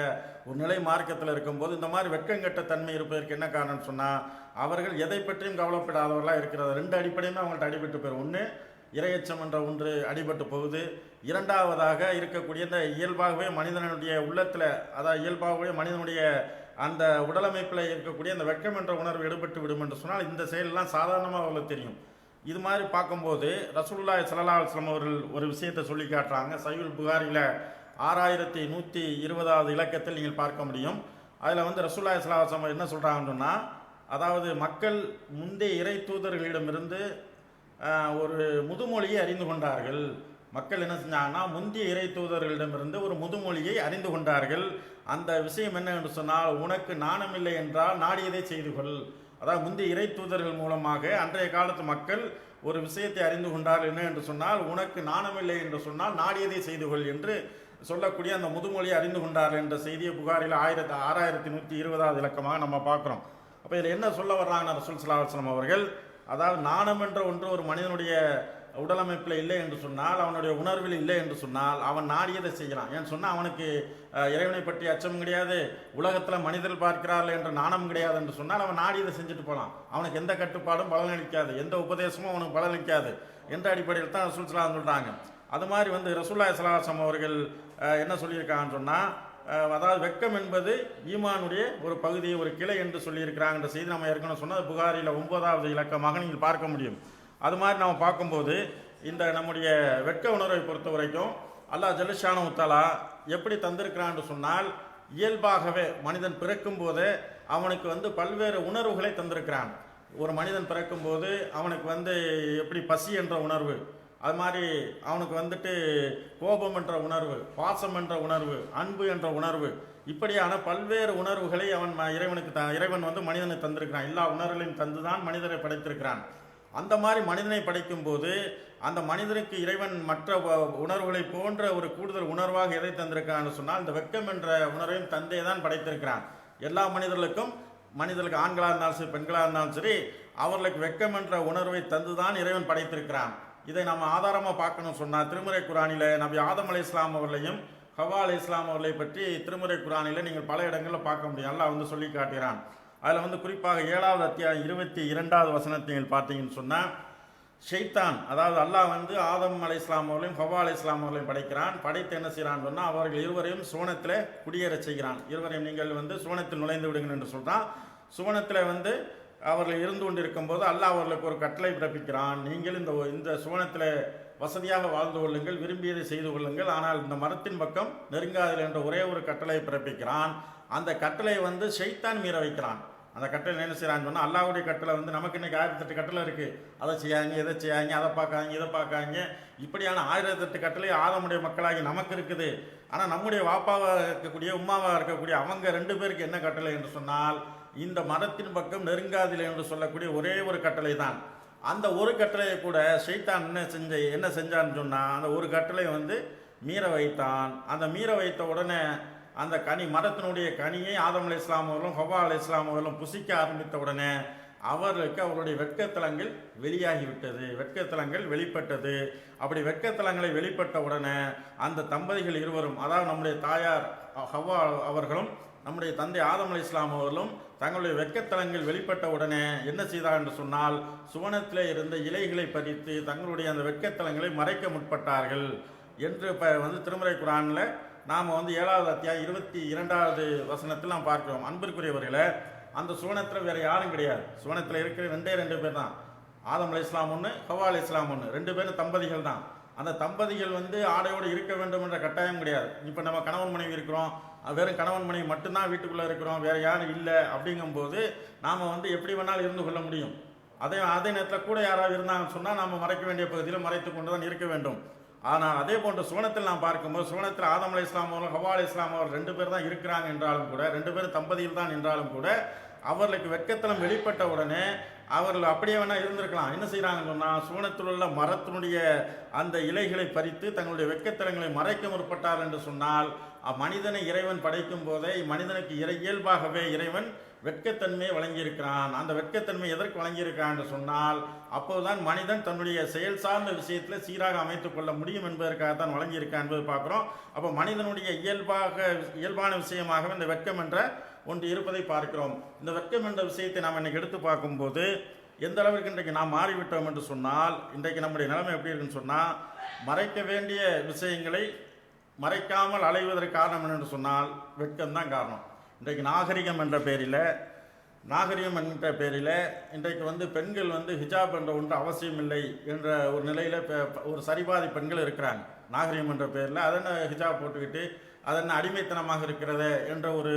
ஒரு நிலை மார்க்கத்தில் இருக்கும்போது இந்த மாதிரி வெட்கங்கட்ட தன்மை இருப்பதற்கு என்ன காரணம்னு சொன்னால், அவர்கள் எதை பற்றியும் கவலைப்படாதவர்களாக இருக்கிறது. 2 அடிப்படையுமே அவங்கள்ட்ட அடிபட்டு போயிடும். ஒன்று, இரையச்சம் என்ற ஒன்று அடிபட்டு போகுது. இரண்டாவதாக இருக்கக்கூடிய இந்த இயல்பாகவே மனிதனுடைய உள்ளத்தில், அதாவது இயல்பாகவே மனிதனுடைய அந்த உடலமைப்பில் இருக்கக்கூடிய அந்த வெட்கம் என்ற உணர்வு எடுபட்டு விடும் என்று சொன்னால் இந்த செயலெல்லாம் சாதாரணமாக அவர்களுக்கு தெரியும். இது மாதிரி பார்க்கும்போது ரசூலுல்லாஹி ஸல்லல்லாஹு அலைஹி வஸல்லம் அவர்கள் ஒரு விஷயத்தை சொல்லி காட்டுறாங்க. சஹீஹுல் புகாரியில் 6120வது இலக்கத்தில் நீங்கள் பார்க்க முடியும். அதில் ரசூலுல்லாஹி ஸல்லல்லாஹு அலைஹி வஸல்லம் என்ன சொல்கிறாங்கன்னு சொன்னால், அதாவது மக்கள் முந்தைய இறை தூதர்களிடமிருந்து ஒரு முதுமொழியை அறிந்து கொண்டார்கள். மக்கள் என்ன செஞ்சாங்கன்னா, முந்தைய இறை தூதர்களிடமிருந்து ஒரு முதுமொழியை அறிந்து கொண்டார்கள். அந்த விஷயம் என்ன என்று சொன்னால், உனக்கு நாணமில்லை என்றால் நாடியதை செய்து கொள். அதாவது முந்தைய இறை தூதர்கள் மூலமாக அன்றைய காலத்து மக்கள் ஒரு விஷயத்தை அறிந்து கொண்டார்கள். என்ன என்று சொன்னால், உனக்கு நாணமில்லை என்று சொன்னால் நாடியதை செய்து கொள் என்று சொல்லக்கூடிய அந்த முதுமொழியை அறிந்து கொண்டார்கள் என்ற செய்தியை புகாரில் 6120வது இலக்கமாக நம்ம பார்க்குறோம். அப்போ இதில் என்ன சொல்ல வர்றாங்க ரசூல் ஸல்லல்லாஹு அலைஹி வஸல்லம் அவர்கள், அதாவது நாணம் என்ற ஒன்று ஒரு மனிதனுடைய உடலமைப்பில் இல்லை என்று சொன்னால், அவனுடைய உணர்வில் இல்லை என்று சொன்னால் அவன் நாடியதை செய்கிறான். ஏன்னு சொன்னால் அவனுக்கு இறைவனை பற்றி அச்சம் கிடையாது, உலகத்தில் மனிதர்கள் பார்க்கிறார்கள் என்ற நாணம் கிடையாது என்று சொன்னால் அவன் நாடியதை செஞ்சுட்டு போகலாம். அவனுக்கு எந்த கட்டுப்பாடும் பலனளிக்காது, எந்த உபதேசமும் அவனுக்கு பலனளிக்காது என்ற அடிப்படையில் தான் ரசூல் ஸல்லல்லாஹு சொல்கிறாங்க. அது மாதிரி ரசூலுல்லாஹி ஸல்லல்லாஹு அலைஹி வஸல்லம் அவர்கள் என்ன சொல்லியிருக்காங்கன்னு சொன்னால், அதாவது வெட்கம் என்பது ஈமானுடைய ஒரு பகுதி, ஒரு கிளை என்று சொல்லியிருக்கிறாங்கன்ற செய்தி நம்ம ஏற்கனவே சொன்னால் புகாரில் 9வது இலக்கமாக நீங்கள் பார்க்க முடியும். அது மாதிரி நம்ம பார்க்கும்போது இந்த நம்முடைய வெட்க உணர்வை பொறுத்த வரைக்கும் அல்லாஹ் ஜல்லஷானஹு தஆலா எப்படி தந்திருக்கிறான்னு சொன்னால், இயல்பாகவே மனிதன் பிறக்கும் போதே அவனுக்கு பல்வேறு உணர்வுகளை தந்திருக்கிறான். ஒரு மனிதன் பிறக்கும் போது அவனுக்கு எப்படி பசி என்ற உணர்வு, அது மாதிரி அவனுக்கு கோபம் என்ற உணர்வு, பாசம் என்ற உணர்வு, அன்பு என்ற உணர்வு, இப்படியான பல்வேறு உணர்வுகளை இறைவன் மனிதனுக்கு தந்திருக்கிறான். எல்லா உணர்வுகளையும் தந்துதான் மனிதரை படைத்திருக்கிறான். அந்த மாதிரி மனிதனை படைக்கும் போது அந்த மனிதனுக்கு இறைவன் மற்ற உணர்வுகளை போன்ற ஒரு கூடுதல் உணர்வாக எதை தந்திருக்கான்னு சொன்னால், இந்த வெட்கம் என்ற உணர்வையும் தந்தை தான் படைத்திருக்கிறான். எல்லா மனிதர்களுக்கு ஆண்களாக இருந்தாலும் சரி பெண்களாக இருந்தாலும் சரி அவர்களுக்கு வெட்கம் என்ற உணர்வை தந்துதான் இறைவன் படைத்திருக்கிறான். இதை நம்ம ஆதாரமாக பார்க்கணும் சொன்னால், திருமுறை குரானில் நபி ஆதம் அலைஹிஸ்ஸலாம் அவர்களையும் ஹவ்வா அலைஹிஸ்ஸலாம் அவர்களை பற்றி திருமுறை குரானில் நீங்கள் பல இடங்களில் பார்க்க முடியும். அல்லாஹ் சொல்லி காட்டுகிறான். அதில் குறிப்பாக 7வது அத்தியாயம் 22வது வசனத்தை நீங்கள் பார்த்தீங்கன்னு சொன்னால், ஷைத்தான், அதாவது அல்லாஹ் ஆதம் அலைஹிஸ்ஸலாம் அவர்களையும் ஹவ்வா அலைஹிஸ்ஸலாம் அவர்களையும் படைக்கிறான். படைத்து என்ன செய்கிறான்னு சொன்னால், அவர்கள் இருவரையும் சுவனத்தில் குடியேறச் செய்கிறான். இருவரையும் நீங்கள் சுவனத்தில் நுழைந்து விடுங்கள் என்று சொல்கிறான். சுவனத்தில் அவர்கள் இருந்து கொண்டிருக்கும் போது அல்லாஹ் அவர்களுக்கு ஒரு கட்டளை பிறப்பிக்கிறான். நீங்கள் இந்த சுவனத்தில் வசதியாக வாழ்ந்து கொள்ளுங்கள், விரும்பியதை செய்து கொள்ளுங்கள், ஆனால் இந்த மரத்தின் பக்கம் நெருங்காதீர்கள் என்ற ஒரே ஒரு கட்டளை பிறப்பிக்கிறான். அந்த கட்டளை ஷைத்தான் மீற வைக்கிறான். அந்த கட்டளை என்ன செய்யறான்னு சொன்னால், அல்லாஹ்வுடைய கட்டளை நமக்கு இன்னைக்கு 1008 கட்டளை இருக்குது. அதை செய்யாங்க, இதை செய்யாங்க, அதை பார்க்காங்க, இதை பார்க்காங்க, இப்படியான 1008 கட்டளை ஆதமுடைய மக்களாகி நமக்கு இருக்குது. ஆனால் நம்முடைய வாப்பாவாக இருக்கக்கூடிய உம்மாவாக இருக்கக்கூடிய அவங்க 2 பேருக்கு என்ன கட்டளை என்று சொன்னால், இந்த மரத்தின் பக்கம் நெருங்காதில்லை என்று சொல்லக்கூடிய ஒரே ஒரு கட்டளை தான். அந்த ஒரு கட்டளையை கூட ஷைத்தான் என்ன செஞ்சான்னு சொன்னால், அந்த ஒரு கட்டளை மீற வைத்தான். அந்த மீற வைத்த உடனே அந்த மரத்தினுடைய கனியை ஆதம் அலைஹிஸ்ஸலாம் அவர்களும் ஹவ்வா அலைஹிஸ்ஸலாம் அவர்களும் புசிக்க ஆரம்பித்த உடனே அவர்களுக்கு அவருடைய வெட்கத்தலங்கள் வெளியாகிவிட்டது, வெட்கத்தலங்கள் வெளிப்பட்டது. அப்படி வெட்கத்தலங்களை வெளிப்பட்ட உடனே அந்த தம்பதிகள் இருவரும், அதாவது நம்முடைய தாயார் ஹவ்வா அவர்களும் நம்முடைய தந்தை ஆதம் அலைஹிஸ்ஸலாம் அவர்களும் தங்களுடைய வெட்கத்தலங்கள் வெளிப்பட்ட உடனே என்ன செய்தார் என்று சொன்னால், சுவனத்திலே இருந்த இலைகளை பறித்து தங்களுடைய அந்த வெட்கத்தலங்களை மறைக்க முற்பட்டார்கள் என்று திருமறை குரானில் நாம் 7வது அத்தியாயம் 22வது வசனத்தில் நாம் பார்க்கிறோம். அன்பிற்குரியவர்களே, அந்த சுவனத்தில் வேறு யாரும் கிடையாது. சுவனத்தில் இருக்கிற 2 பேர் தான். ஆதம் அலைஹிஸ்ஸலாம் ஒன்று, ஹவ்வா அலைஹிஸ்ஸலாம் ஒன்று, 2 பேரும் தம்பதிகள் தான். அந்த தம்பதிகள் ஆடையோடு இருக்க வேண்டும் என்ற கட்டாயம் கிடையாது. இப்போ நம்ம கணவன் மனைவி இருக்கிறோம், வெறும் கணவன் மனைவி மட்டும்தான் வீட்டுக்குள்ளே இருக்கிறோம், வேறு யாரும் இல்லை. அப்படிங்கும்போது நாம் எப்படி வேணாலும் இருந்து கொள்ள முடியும். அதே நேரத்தில் கூட யாராவது இருந்தாங்கன்னு சொன்னால் நாம் மறைக்க வேண்டிய பகுதியில் மறைத்து கொண்டு தான் இருக்க வேண்டும். ஆனால் அதே போன்ற சுவனத்தில் நாம் பார்க்கும்போது, சுவனத்தில் ஆதம் அலைஹிஸ்ஸலாம் அவர்கள் ஹவ்வா அலைஹிஸ்ஸலாம் அவர்கள் 2 பேர் தான் இருக்கிறாங்க என்றாலும் கூட, 2 பேரும் தம்பதியில் தான் என்றாலும் கூட, அவர்களுக்கு வெட்கத்தலம் வெளிப்பட்ட உடனே அவர்கள் அப்படியே வேணா இருந்திருக்கலாம். என்ன செய்கிறாங்கன்னு சொன்னால், சுவனத்தில் உள்ள மரத்தினுடைய அந்த இலைகளை பறித்து தங்களுடைய வெட்கத்தலங்களை மறைக்க முற்பட்டார் என்று சொன்னால், மனிதனை இறைவன் படைக்கும் போதே மனிதனுக்கு இயல்பாகவே இறைவன் வெட்கத்தன்மையை வழங்கியிருக்கிறான். அந்த வெட்கத்தன்மை எதற்கு வழங்கியிருக்கான் என்று சொன்னால், அப்போதுதான் மனிதன் தன்னுடைய செயல் சார்ந்த விஷயத்தில் சீராக அமைத்துக் கொள்ள முடியும் என்பதற்காகத்தான் வழங்கியிருக்கான் என்பதை பார்க்குறோம். அப்போ மனிதனுடைய இயல்பான விஷயமாக இந்த வெட்கம் என்ற ஒன்று இருப்பதை பார்க்கிறோம். இந்த வெட்கம் என்ற விஷயத்தை நாம் இன்னைக்கு எடுத்து பார்க்கும்போது எந்த அளவிற்கு இன்றைக்கு நாம் மாறிவிட்டோம் என்று சொன்னால், இன்றைக்கு நம்முடைய நிலைமை எப்படி இருக்குன்னு சொன்னால், மறைக்க வேண்டிய விஷயங்களை மறைக்காமல் அலைவதற்கு காரணம் என்னென்று சொன்னால் வெட்கம்தான் காரணம். இன்றைக்கு நாகரிகம் என்ற பேரில் இன்றைக்கு பெண்கள் ஹிஜாப் என்ற ஒன்று அவசியம் இல்லை என்ற ஒரு நிலையில் ஒரு சரிபாதி பெண்கள் இருக்கிறாங்க. நாகரிகம் என்ற பேரில் அதென்ன ஹிஜாப் போட்டுக்கிட்டு அதென்ன அடிமைத்தனமாக இருக்கிறது என்ற ஒரு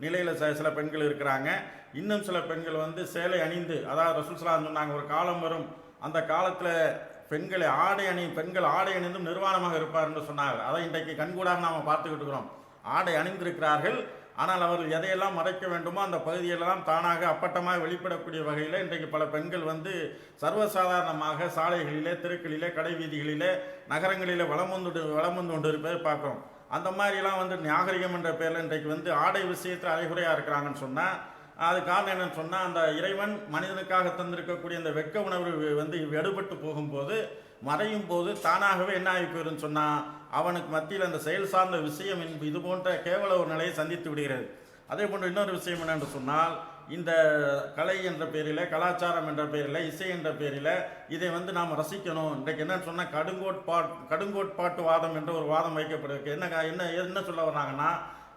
நிலையில் சில பெண்கள் இருக்கிறாங்க. இன்னும் சில பெண்கள் சேலை அணிந்து, அதாவது ரசூல் ஸல்லல்லாஹு அலைஹி வஸல்லம் சொன்னாங்க, ஒரு காலம் வரும், அந்த காலத்தில் பெண்கள் ஆடை அணிந்தும் நிர்வாணமாக இருப்பார் என்று சொன்னாங்க. அதை இன்றைக்கு கண்கூடாக நாம் பார்த்துக்கிட்டு இருக்கிறோம். ஆடை அணிந்திருக்கிறார்கள், ஆனால் அவர்கள் எதையெல்லாம் மறைக்க வேண்டுமோ அந்த பகுதியிலெல்லாம் தானாக அப்பட்டமாக வெளிப்படக்கூடிய வகையில் இன்றைக்கு பல பெண்கள் வந்து சர்வசாதாரணமாக சாலைகளிலே, தெருக்களிலே, கடை வீதிகளிலே, நகரங்களிலே வலம் வந்து கொண்டு இருப்பதை பார்க்குறோம். அந்த மாதிரிலாம் வந்து நாகரிகம் என்ற பேரில் இன்றைக்கு வந்து ஆடை விஷயத்தில் அரைகுறையாக இருக்கிறாங்கன்னு சொன்னால் அது காரணம் என்னன்னு சொன்னால், அந்த இறைவன் மனிதனுக்காக தந்திருக்கக்கூடிய அந்த வெட்க உணர்வு வந்து எடுபட்டு போகும்போது, மறையும் போது தானாகவே என்ன ஆகி போயிருன்னு சொன்னால், அவனுக்கு மத்தியில் அந்த செயல் சார்ந்த விஷயம் இது போன்ற கேவல ஒரு நிலையை சந்தித்து விடுகிறது. அதே போன்று இன்னொரு விஷயம் என்னென்று சொன்னால், இந்த கலை என்ற பேரில், கலாச்சாரம் என்ற பேரில், இசை என்ற பேரில் இதை வந்து நாம் ரசிக்கணும். இன்றைக்கு என்னன்னு சொன்னால் கடுங்கோட்பாட்டு வாதம் என்ற ஒரு வாதம் வைக்கப்படுது. என்ன சொல்ல வர்றாங்கன்னா,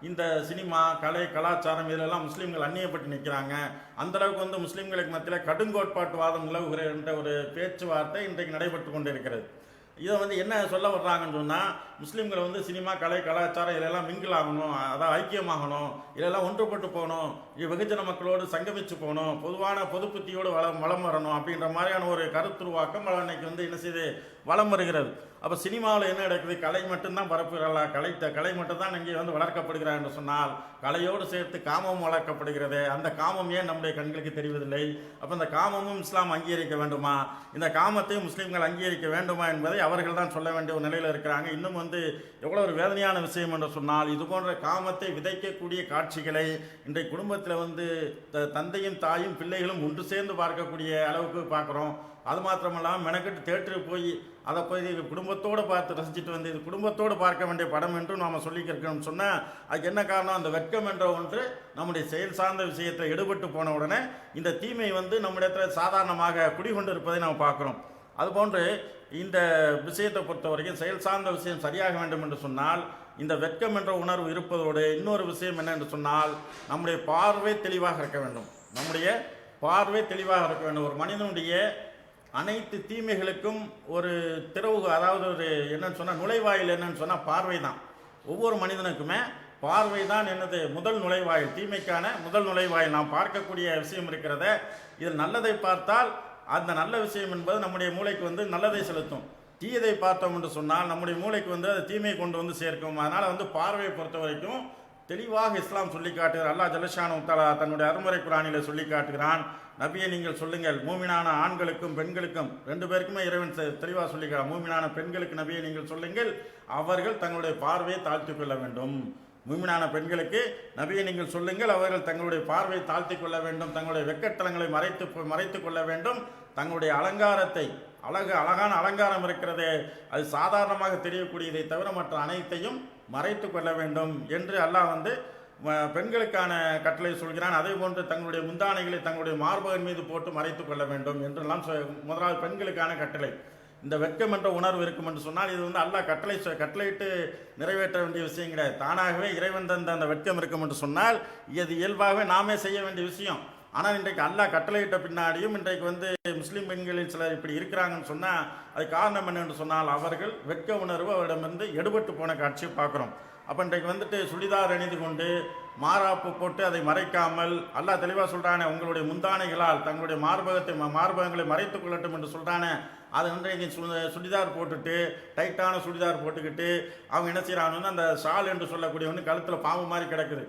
இந்த சினிமா, கலை, கலாச்சாரம் இதிலெல்லாம் முஸ்லீம்கள் அந்நியப்பட்டு நிற்கிறாங்க. அந்தளவுக்கு வந்து முஸ்லீம்களுக்கு மத்தியில் கடுங்கோட்பாட்டு வாதம் நிலவுகிற என்ற ஒரு பேச்சுவார்த்தை இன்றைக்கு நடைபெற்று கொண்டு இருக்கிறது. இதை வந்து என்ன சொல்ல வர்றாங்கன்னு சொன்னால், முஸ்லீம்களை வந்து சினிமா, கலை, கலாச்சாரம் இதெல்லாம் மிங்கிள் ஆகணும், அதான் ஐக்கியமாகணும், இதெல்லாம் ஒன்றுபட்டு போகணும், வெகுஜன மக்களோடு சங்கமிச்சு போகணும், பொது புத்தியோடு வளம் வரணும் அப்படின்ற மாதிரியான ஒரு கருத்துருவாக்கம் இன்னைக்கு வந்து என்ன செய்து வளம் வருகிறது. அப்போ சினிமாவில் என்ன நடக்குது? கலை மட்டும்தான் பரப்புகிறா, கலை மட்டும்தான் இங்கே வந்து வளர்க்கப்படுகிறா என்று சொன்னால், கலையோடு சேர்த்து காமமும் வளர்க்கப்படுகிறது. அந்த காமம் ஏன் நம்முடைய கண்களுக்கு தெரிவதில்லை? அப்போ இந்த காமமும் இஸ்லாம் அங்கீகரிக்க வேண்டுமா, இந்த காமத்தையும் முஸ்லீம்கள் அங்கீகரிக்க வேண்டுமா என்பதை அவர்கள் தான் சொல்ல வேண்டிய ஒரு நிலையில் இருக்கிறாங்க. இன்னும் வந்து எவ்வளோ ஒரு வேதனையான விஷயம் என்று சொன்னால், இது போன்ற காமத்தை விதைக்கக்கூடிய காட்சிகளை இன்றைக்கு குடும்பத்தில் வந்து தந்தையும் தாயும் பிள்ளைகளும் ஒன்று சேர்ந்து பார்க்கக்கூடிய அளவுக்கு பார்க்குறோம். அது மாத்திரமல்லாமல் மெனக்கெட்டு தேட்டருக்கு போய் அதை போய் குடும்பத்தோடு பார்த்து ரசிச்சுட்டு வந்து இது குடும்பத்தோடு பார்க்க வேண்டிய படம் என்றும் நாம் சொல்லிக்கிறோம்னு சொன்னால், அதுக்கு என்ன காரணம்? அந்த வெட்கம் என்ற ஒன்று நம்முடைய செயல் சார்ந்த விஷயத்தில் எடுபட்டு போன உடனே இந்த தீமை வந்து நம்மிடத்தில் சாதாரணமாக குடிகொண்டு இருப்பதை நாம் பார்க்குறோம். அதுபோன்று இந்த விஷயத்தை பொறுத்த வரைக்கும் செயல் சார்ந்த விஷயம் சரியாக வேண்டும் என்று சொன்னால், இந்த வெட்கம் என்ற உணர்வு இருப்பதோடு இன்னொரு விஷயம் என்ன என்று சொன்னால், நம்முடைய பார்வை தெளிவாக இருக்க வேண்டும். ஒரு மனிதனுடைய அனைத்து தீமைகளுக்கும் ஒரு திறவு, அதாவது ஒரு என்னன்னு சொன்னால் நுழைவாயில் என்னன்னு சொன்னால் பார்வை தான். ஒவ்வொரு மனிதனுக்குமே பார்வை தான் என்னது முதல் நுழைவாயில், தீமைக்கான முதல் நுழைவாயில். நாம் பார்க்கக்கூடிய விஷயம் இருக்கிறத, இதில் நல்லதை பார்த்தால் அந்த நல்ல விஷயம் என்பது நம்முடைய மூளைக்கு வந்து நல்லதை செலுத்தும். தீயதை பார்த்தோம் என்று சொன்னால் நம்முடைய மூளைக்கு வந்து அது தீமையை கொண்டு வந்து சேர்க்கும். அதனால் வந்து பார்வையை பொறுத்த வரைக்கும் தெளிவாக இஸ்லாம் சொல்லி காட்டுகிறார். அல்லாஹ் ஜல்லஷானு தஆலா தன்னுடைய அருமுறை குர்ஆனிலே சொல்லி காட்டுகிறான், நபியை நீங்கள் சொல்லுங்கள், மூமினான ஆண்களுக்கும் பெண்களுக்கும் ரெண்டு பேருக்குமே இறைவன் தெளிவாக சொல்லிக்கிறார். மூமினான பெண்களுக்கு நபியை நீங்கள் சொல்லுங்கள், அவர்கள் தங்களுடைய பார்வையை தாழ்த்திக் கொள்ள வேண்டும். மூமினான பெண்களுக்கு நபியை நீங்கள் சொல்லுங்கள், அவர்கள் தங்களுடைய பார்வையை தாழ்த்தி கொள்ள வேண்டும், தங்களுடைய வெக்கத்தலங்களை மறைத்து கொள்ள வேண்டும், தங்களுடைய அலங்காரத்தை அழகான அலங்காரம் இருக்கிறதே அது சாதாரணமாக தெரியக்கூடியதை தவிர மற்ற அனைத்தையும் மறைத்து கொள்ள வேண்டும் என்று அல்லாஹ் வந்து பெண்களுக்கான கட்டளை சொல்கிறான். அதே போன்று தங்களுடைய முந்தானைகளை தங்களுடைய மார்பகன் மீது போட்டு மறைத்து கொள்ள வேண்டும் என்றெல்லாம் முதலாவது பெண்களுக்கான கட்டளை. இந்த வெட்கம் என்ற உணர்வு இருக்கும் என்று சொன்னால் இது வந்து அல்லாஹ் கட்டளையிட்டு நிறைவேற்ற வேண்டிய விஷயம் கிடையாது. தானாகவே இறைவன் தந்த அந்த வெட்கம் இருக்கும் என்று சொன்னால் இது இயல்பாகவே நாமே செய்ய வேண்டிய விஷயம். ஆனால் இன்றைக்கு அல்லாஹ் கட்டளையிட்ட பின்னாடியும் இன்றைக்கு வந்து முஸ்லீம் பெண்களில் சிலர் இப்படி இருக்கிறாங்கன்னு சொன்னால் அது காரணம் என்னென்று சொன்னால் அவர்கள் வெட்க உணர்வு அவரிடமிருந்து எடுபட்டு போன காட்சியை பார்க்குறோம். அப்போ இன்றைக்கு வந்துட்டு சுடிதார் அணிந்து கொண்டு மாறாப்பு போட்டு அதை மறைக்காமல் அல்லாஹ் தெளிவாக சொல்கிறானே, உங்களுடைய முந்தானைகளால் தங்களுடைய மார்பகங்களை மறைத்து கொள்ளட்டும் என்று சொல்கிறானே, அது இன்றைக்கு சுடிதார் போட்டுட்டு டைட்டான சுடிதார் போட்டுக்கிட்டு அவங்க என்ன செய்கிறாங்கன்னு அந்த ஷால் என்று சொல்லக்கூடிய ஒன்று கழுத்தில் பாம்பு மாதிரி கிடக்குது.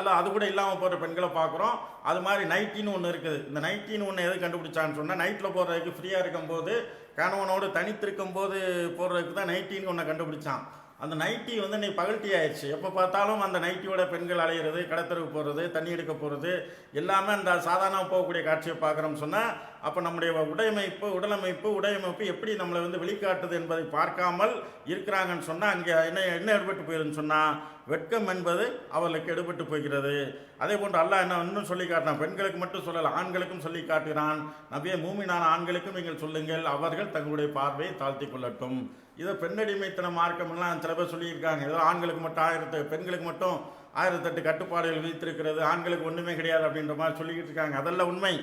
அல்ல அது கூட இல்லாமல் போகிற பெண்களை பார்க்குறோம். அது மாதிரி நைட்டின்னு ஒன்று இருக்குது. இந்த நைட்டின்னு ஒன்று எது கண்டுபிடிச்சான்னு சொன்னால், நைட்டில் போடுறதுக்கு ஃப்ரீயாக இருக்கும்போது கணவனோடு தனித்திருக்கும் போது போடுறதுக்கு தான் நைட்டின்னு ஒன்று கண்டுபிடிச்சான். அந்த நைட்டி வந்து இன்னைக்கு பகல்ட்டி ஆயிடுச்சு. எப்போ பார்த்தாலும் அந்த நைட்டியோட பெண்கள் அலையிறது, கடத்தருக்கு போகிறது, தண்ணி எடுக்க போகிறது எல்லாமே அந்த சாதாரணமாக போகக்கூடிய காட்சியை பார்க்குறோம்னு சொன்னால், அப்போ நம்முடைய உடையமைப்பு எப்படி நம்மளை வந்து வெளிக்காட்டுது என்பதை பார்க்காமல் இருக்கிறாங்கன்னு சொன்னால் அங்கே என்ன எடுபட்டு போயிருன்னு சொன்னால் வெட்கம் என்பது அவர்களுக்கு எடுபட்டு போகிறது. அதே போன்று அல்லாஹ் இன்னும் சொல்லி காட்டினான், பெண்களுக்கு மட்டும் சொல்லலை, ஆண்களுக்கும் சொல்லி காட்டுகிறான். நபியே மூமினான ஆண்களுக்கும் நீங்கள் சொல்லுங்கள், அவர்கள் தங்களுடைய பார்வையை தாழ்த்தி கொள்ளட்டும். இதை பெண்ணடிமைத்தன மார்க்கம்லாம் சில பேர் சொல்லியிருக்காங்க. ஏதோ ஆண்களுக்கு மட்டும் பெண்களுக்கு மட்டும் 1008 கட்டுப்பாடுகள் விதித்திருக்கிறது, ஆண்களுக்கு ஒன்றுமே கிடையாது அப்படின்ற மாதிரி சொல்லிக்கிட்டு இருக்காங்க. அதெல்லாம் உண்மை.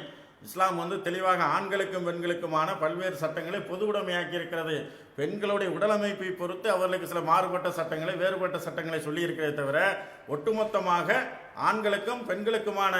இஸ்லாம் வந்து தெளிவாக ஆண்களுக்கும் பெண்களுக்குமான பல்வேறு சட்டங்களை பொது உடைமையாக்கி இருக்கிறது. பெண்களுடைய உடலமைப்பை பொறுத்து அவர்களுக்கு சில வேறுபட்ட சட்டங்களை சொல்லியிருக்கிறதே தவிர ஒட்டுமொத்தமாக ஆண்களுக்கும் பெண்களுக்குமான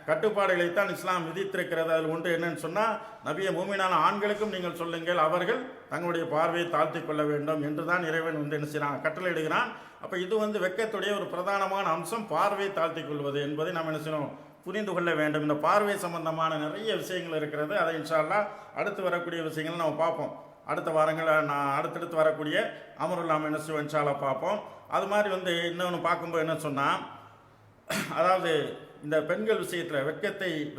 கட்டுப்பாடுகளைத்தான் இஸ்லாம் விதித்திருக்கிறது. அதில் ஒன்று என்னன்னு சொன்னால், நபிய மூமினான ஆண்களுக்கும் நீங்கள் சொல்லுங்கள், அவர்கள் தங்களுடைய பார்வையை தாழ்த்தி கொள்ள வேண்டும் என்று தான் இறைவன் வந்து என்ன செய்கிறான், கட்டளை இடுகிறான். அப்போ இது வந்து வெட்கத்துடைய ஒரு பிரதானமான அம்சம், பார்வை தாழ்த்தி கொள்வது என்பதை நாம் என்ன செய்யணும், புரிந்து கொள்ள வேண்டும். இந்த பார்வை சம்பந்தமான நிறைய விஷயங்கள் இருக்கிறது. அதை இன்ஷா அல்லாஹ் அடுத்து வரக்கூடிய விஷயங்களை நம்ம பார்ப்போம். அடுத்த வாரங்களை நான் அடுத்தடுத்து வரக்கூடிய அமருல் நாம் என்ன செய்வோம் இன்ஷா அல்லாஹ் பார்ப்போம். அது மாதிரி வந்து இன்னொன்று பார்க்கும்போது என்ன சொன்னால், அதாவது இந்த பெண்கள் விஷயத்தில்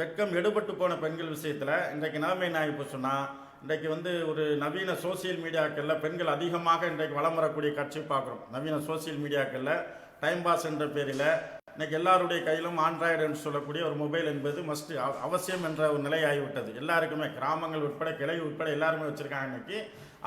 வெட்கம் எடுபட்டு போன பெண்கள் விஷயத்தில் இன்றைக்கு நிலைமை நான் இப்போ சொன்னால், இன்றைக்கு வந்து ஒரு நவீன சோசியல் மீடியாக்களில் பெண்கள் அதிகமாக இன்றைக்கு வலம் வரக்கூடிய காட்சி பார்க்குறோம். நவீன சோசியல் மீடியாக்களில் டைம் பாஸ் என்ற பேரில் இன்றைக்கி எல்லாருடைய கையிலும் ஆண்ட்ராய்டு என்று சொல்லக்கூடிய ஒரு மொபைல் என்பது மஸ்ட் அவசியம் என்ற ஒரு நிலை ஆகிவிட்டது. எல்லாருக்குமே, கிராமங்கள் உட்பட கிளை உட்பட எல்லாருமே வச்சுருக்காங்க. இன்றைக்கி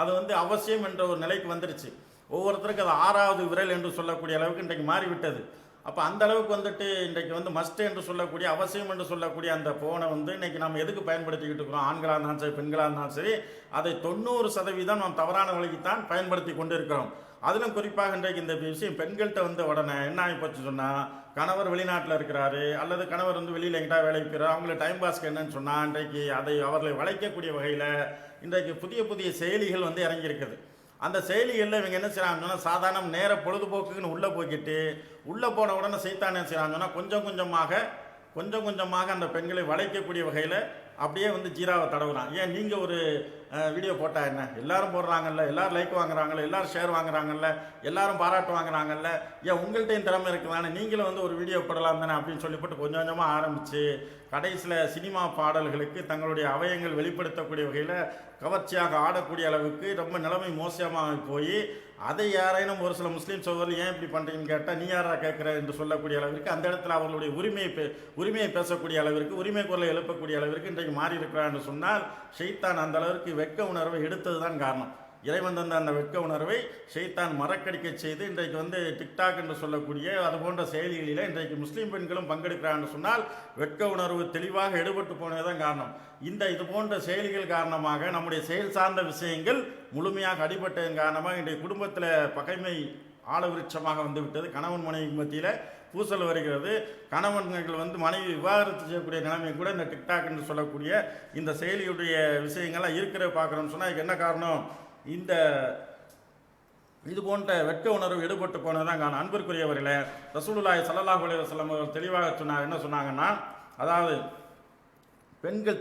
அது வந்து அவசியம் என்ற ஒரு நிலைக்கு வந்துருச்சு. ஒவ்வொருத்தருக்கு அது 6வது விரல் என்று சொல்லக்கூடிய அளவுக்கு இன்றைக்கு மாறிவிட்டது. அப்போ அந்த அளவுக்கு வந்துட்டு இன்றைக்கு வந்து மஸ்ட் என்று சொல்லக்கூடிய, அவசியம் என்று சொல்லக்கூடிய அந்த ஃபோனை வந்து இன்றைக்கி நம்ம எதுக்கு பயன்படுத்திக்கிட்டு இருக்கிறோம்? ஆண்களாக இருந்தாலும் சரி, பெண்களாக இருந்தாலும் சரி, அதை 90% நாம் தவறான வழிக்குத்தான் பயன்படுத்தி கொண்டு இருக்கிறோம். அதிலும் குறிப்பாக இன்றைக்கு இந்த விஷயம் பெண்கள்கிட்ட வந்து உடனே என்ன ஆகி போச்சு சொன்னால், கணவர் வெளிநாட்டில் இருக்கிறாரு அல்லது கணவர் வந்து வெளியில் எங்கிட்ட வேலைக்கு போகிறார், அவங்களுக்கு டைம் பாஸ்க்கு என்னன்னு சொன்னால் இன்றைக்கு அதை அவர்களை வளைக்கக்கூடிய வகையில் இன்றைக்கு புதிய புதிய செயலிகள் வந்து இறங்கியிருக்குது. அந்த செயலிகளில் இவங்க என்ன செய்கிறாங்கன்னா, சாதாரண நேர பொழுதுபோக்குன்னு உள்ளே போய்கிட்டு, உள்ளே போன உடனே சைத்தான் என்ன செய்கிறாங்கன்னா, கொஞ்சம் கொஞ்சமாக அந்த பெண்களை வளைக்கக்கூடிய வகையில் அப்படியே வந்து ஜீராவை தடவுறான். ஏன் நீங்கள் ஒரு வீடியோ போட்டால் என்ன, எல்லாரும் போடுறாங்கல்ல, எல்லோரும் லைக் வாங்குறாங்கல்ல, எல்லோரும் ஷேர் வாங்குறாங்கல்ல, எல்லாரும் பாராட்டு வாங்குறாங்கல்ல, ஏன் உங்கள்கிட்டையும் திறமை இருக்குதானே, நீங்களும் வந்து ஒரு வீடியோ போடலாம் தானே அப்படின்னு சொல்லிவிட்டு கொஞ்சம் கொஞ்சமாக ஆரம்பித்து கடைசியில் சினிமா பாடல்களுக்கு தங்களுடைய அவயங்கள் வெளிப்படுத்தக்கூடிய வகையில் கவர்ச்சியாக ஆடக்கூடிய அளவுக்கு ரொம்ப நிலைமை மோசமாக போய், அதை யாரேனும் ஒரு சில முஸ்லீம் சகோதரர்கள் ஏன் இப்படி பண்ணுறீங்கன்னு கேட்டால், நீ யாரா கேட்குற என்று சொல்லக்கூடிய அளவிற்கு அந்த இடத்துல அவர்களுடைய உரிமையை பேசக்கூடிய அளவிற்கு, உரிமை குரலை எழுப்பக்கூடிய அளவிற்கு இன்றைக்கு மாறி இருக்கிறார் என்று சொன்னால், ஷைத்தான் அந்த அளவிற்கு வெட்க உணர்வை எடுத்தது தான் காரணம். இறைவன் தந்த அந்த வெட்க உணர்வை ஷைத்தான் மறக்கடிக்க செய்து இன்றைக்கு வந்து டிக்டாக் என்று சொல்லக்கூடிய அது போன்ற செயலிகளில் இன்றைக்கு முஸ்லீம் பெண்களும் பங்கெடுக்கிறான்னு சொன்னால், வெட்க உணர்வு தெளிவாக எடுபட்டு போனதுதான் காரணம். இது போன்ற செயலிகள் காரணமாக நம்முடைய செயல் சார்ந்த விஷயங்கள் முழுமையாக அடிபட்டதன் காரணமாக இன்றைய குடும்பத்தில் பகைமை ஆழவிருட்சமாக வந்துவிட்டது. கணவன் மனைவி மத்தியில் பூசல் வருகிறது. கணவன்கள் வந்து மனைவி விவாகரத்து செய்யக்கூடிய நிலைமை கூட இந்த டிக்டாக் என்று சொல்லக்கூடிய இந்த செயலியுடைய விஷயங்கள்லாம் இருக்கிற பார்க்குறோம்னு சொன்னால், இதுக்கு என்ன காரணம்? இது போன்ற வெட்க உணர்வு எடுபட்டு போனதுதான் காரணம். அன்பிற்குரியவர்களே, ரசூலுல்லாஹி ஸல்லல்லாஹு அலைஹி வஸல்லம் அவர்கள் தெளிவாக சொன்னார். என்ன சொன்னாங்கன்னா, அதாவது பெண்கள்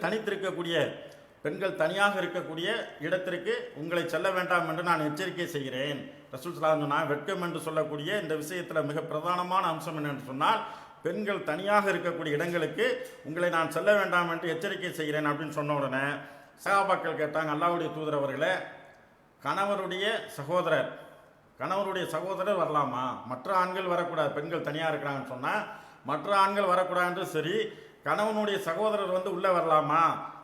தனியாக இருக்கக்கூடிய இடத்திற்கு உங்களை செல்ல வேண்டாம் என்று நான் எச்சரிக்கை செய்கிறேன். ரசூல் ஸல்லல்லாஹு அலைஹி வஸல்லம் வெட்கம் என்று சொல்லக்கூடிய இந்த விஷயத்தில் மிக பிரதானமான அம்சம் என்னென்று சொன்னால், பெண்கள் தனியாக இருக்கக்கூடிய இடங்களுக்கு உங்களை நான் செல்ல வேண்டாம் என்று எச்சரிக்கை செய்கிறேன் அப்படின்னு சொன்ன உடனே சஹாபாக்கள் கேட்டாங்க, அல்லாஹ்வுடைய தூதர் அவர்களே, கணவருடைய சகோதரர் வரலாமா? மற்ற ஆண்கள் வரக்கூடாது, பெண்கள் தனியாக இருக்கிறாங்கன்னு சொன்னால் மற்ற ஆண்கள் வரக்கூடாது. சரி, கணவனுடைய சகோதரர் வந்து உள்ளே வரலாமா?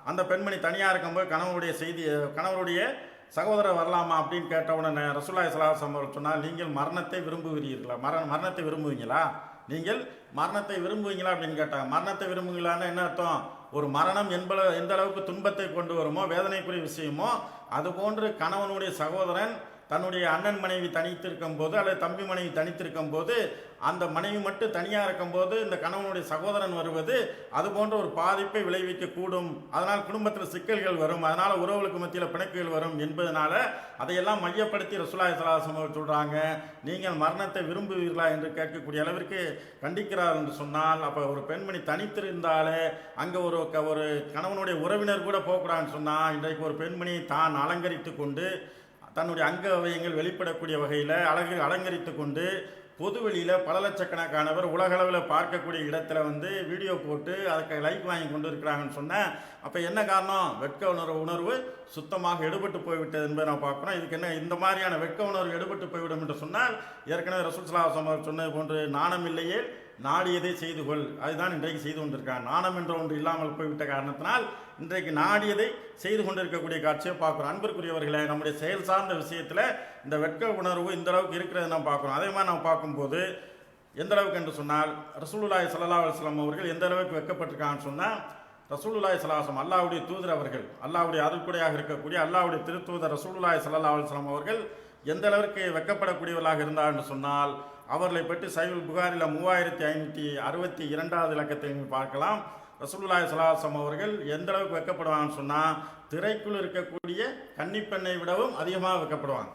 அந்த பெண்மணி தனியாக இருக்கும்போது கணவருடைய சகோதரர் வரலாமா அப்படின்னு கேட்ட உடனே ரசூலுல்லாஹி ஸல்லல்லாஹு அலைஹி வஸல்லம் சொன்னால், நீங்கள் மரணத்தை விரும்புகிறீர்களா? மரணத்தை விரும்புவீங்களா? நீங்கள் மரணத்தை விரும்புவீங்களா அப்படின்னு கேட்டாங்க. மரணத்தை விரும்புவீங்களான்னு என்ன அர்த்தம்? ஒரு மரணம் எந்த அளவுக்கு துன்பத்தை கொண்டு வருமோ, வேதனைக்குரிய விஷயமோ, அதுபோன்று கணவனுடைய சகோதரன் தன்னுடைய அண்ணன் மனைவி தனித்திருக்கும் போது அல்லது தம்பி மனைவி தனித்திருக்கும் போது, அந்த மனைவி மட்டும் தனியாக இருக்கும்போது இந்த கணவனுடைய சகோதரன் வருவது அது போன்ற ஒரு பாதிப்பை விளைவிக்கக்கூடும். அதனால் குடும்பத்தில் சிக்கல்கள் வரும், அதனால் உறவுகளுக்கு மத்தியில் பிணக்குகள் வரும் என்பதனால அதையெல்லாம் மையப்படுத்தி ரசூலுல்லாஹி ஸல்லல்லாஹு அலைஹி வஸல்லம் சொல்கிறாங்க, நீங்கள் மரணத்தை விரும்புவீர்களா என்று கேட்கக்கூடிய அளவிற்கு கண்டிக்கிறார் என்று சொன்னால், அப்போ ஒரு பெண்மணி தனித்திருந்தாலே அங்கே ஒரு கணவனுடைய உறவினர் கூட போகக்கூடாதுன்னு சொன்னால், இன்றைக்கு ஒரு பெண்மணி தான் அலங்கரித்து கொண்டு தன்னுடைய அங்க அவயங்கள் வெளிப்படக்கூடிய வகையில் அலங்கரித்து கொண்டு பொதுவெளியில் பல லட்சக்கணக்கானவர் உலகளவில் பார்க்கக்கூடிய இடத்துல வந்து வீடியோ போட்டு அதுக்கு லைக் வாங்கி கொண்டு இருக்கிறாங்கன்னு சொன்னேன். அப்போ என்ன காரணம்? வெட்க உணர்வு சுத்தமாக எடுபட்டு போய்விட்டது என்பதை நான் பார்க்குறோம். இதுக்கு என்ன இந்த மாதிரியான வெட்க உணர்வு எடுபட்டு போய்விடும் என்று சொன்னால், ஏற்கனவே ரசூல் ஸல்லல்லாஹு அலைஹி வஸல்லம் சொன்னது போன்று நாணம் இல்லையே நாடியதை செய்து கொள், அதுதான் இன்றைக்கு செய்து கொண்டிருக்காங்க. நாணம் என்ற ஒன்று இல்லாமல் போய்விட்ட காரணத்தினால் இன்றைக்கு நாடியதை செய்து கொண்டிருக்கக்கூடிய காட்சியை பார்க்குறோம். அன்பிற்குரியவர்களே, நம்முடைய செயல் சார்ந்த விஷயத்தில் இந்த வெட்க உணர்வு இந்த அளவுக்கு இருக்கிறது நாம் பார்க்குறோம். அதே மாதிரி நம்ம பார்க்கும்போது எந்த அளவுக்கு என்று சொன்னால், ரசூலுல்லாஹி ஸல்லல்லாஹு அலைஹி வஸல்லம் அவர்கள் எந்த அளவுக்கு வெட்கப்பட்டிருக்காங்கன்னு சொன்னால், ரசூலுல்லாஹி ஸல்லல்லாஹு அலைஹி வஸல்லம் அல்லாஹ்வுடைய தூதர் அவர்கள், அல்லாஹ்வுடைய அருள்குடையாக இருக்கக்கூடிய அல்லாஹ்வுடைய திருத்தூதர் ரசூலுல்லாஹி ஸல்லல்லாஹு அலைஹி வஸல்லம் அவர்கள் எந்த அளவிற்கு வெட்கப்படக்கூடியவர்களாக இருந்தார் என்று சொன்னால், அவர்களை பற்றி சஹீஹுல் புகாரில் 3562 இலக்கத்தை பார்க்கலாம். ரசூலுல்லாஹி ஸல்லல்லாஹு அலைஹி வஸல்லம் அவர்கள் எந்த அளவுக்கு வெட்கப்படுவாங்கன்னு சொன்னால், திரைக்குள் இருக்கக்கூடிய கன்னிப்பெண்ணை விடவும் அதிகமாக வெட்கப்படுவாங்க.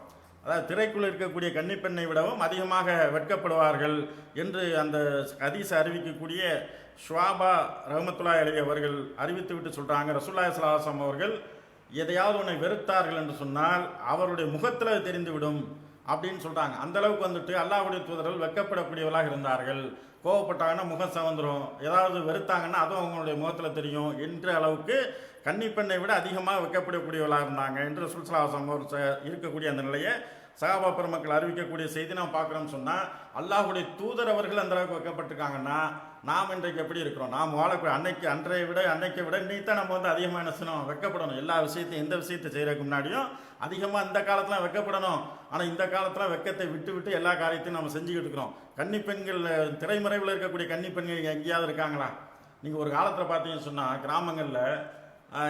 அதாவது திரைக்குள் இருக்கக்கூடிய கன்னிப்பெண்ணை விடவும் அதிகமாக வெட்கப்படுவார்கள் என்று அந்த ஹதீஸ் அறிவிக்கக்கூடிய ஷுவாபா ரஹ்மத்துல்லாஹி அலைஹி அவர்கள் அறிவித்து விட்டு சொல்கிறாங்க, ரசூலுல்லாஹி ஸல்லல்லாஹு அலைஹி வஸல்லம் அவர்கள் எதையாவது ஒன்றை வெறுத்தார்கள் என்று சொன்னால் அவருடைய முகத்தில் தெரிந்துவிடும் அப்படின்னு சொல்கிறாங்க. அந்தளவுக்கு வந்துட்டு அல்லாஹ்வுடைய தூதர்கள் வெட்கப்படக்கூடியவர்களாக இருந்தார்கள். கோவப்பட்டாங்கன்னா முகம் சவந்துடும், ஏதாவது வெறுத்தாங்கன்னா அதுவும் அவங்களுடைய முகத்தில் தெரியும் என்ற அளவுக்கு கன்னிப்பெண்ணை விட அதிகமாக வெட்கப்படக்கூடியவர்களாக இருந்தாங்க என்று ரசூல் ஸல்லல்லாஹு அலைஹி வஸல்லம் இருக்கக்கூடிய அந்த நிலையை சஹாபா பெருமக்கள் அறிவிக்கக்கூடிய செய்தி நாம் பார்க்குறோம்னு சொன்னால், அல்லாஹ்வுடைய தூதர் அவர்கள் அந்த அளவுக்கு வெட்கப்பட்டிருக்காங்கன்னா நாம் இன்றைக்கு எப்படி இருக்கிறோம்? நாம் வாழக்கூடிய அன்றையை விட இன்னைக்கு தான் நம்ம வந்து அதிகமாக என்ன செய்யணும், வெட்கப்படணும். எல்லா விஷயத்தையும் எந்த விஷயத்தை செய்கிறதுக்கு முன்னாடியும் அதிகமாக இந்த காலத்தில் வெட்கப்படணும். ஆனால் இந்த காலத்தில் வெட்கத்தை விட்டு எல்லா காரியத்தையும் நம்ம செஞ்சுக்கிட்டு இருக்கிறோம். கன்னிப்பெண்கள் திரைமறைவில் இருக்கக்கூடிய கன்னிப்பெண்கள் எங்கேயாவது இருக்காங்களா? நீங்கள் ஒரு காலத்தில் பார்த்தீங்கன்னு சொன்னால் கிராமங்களில்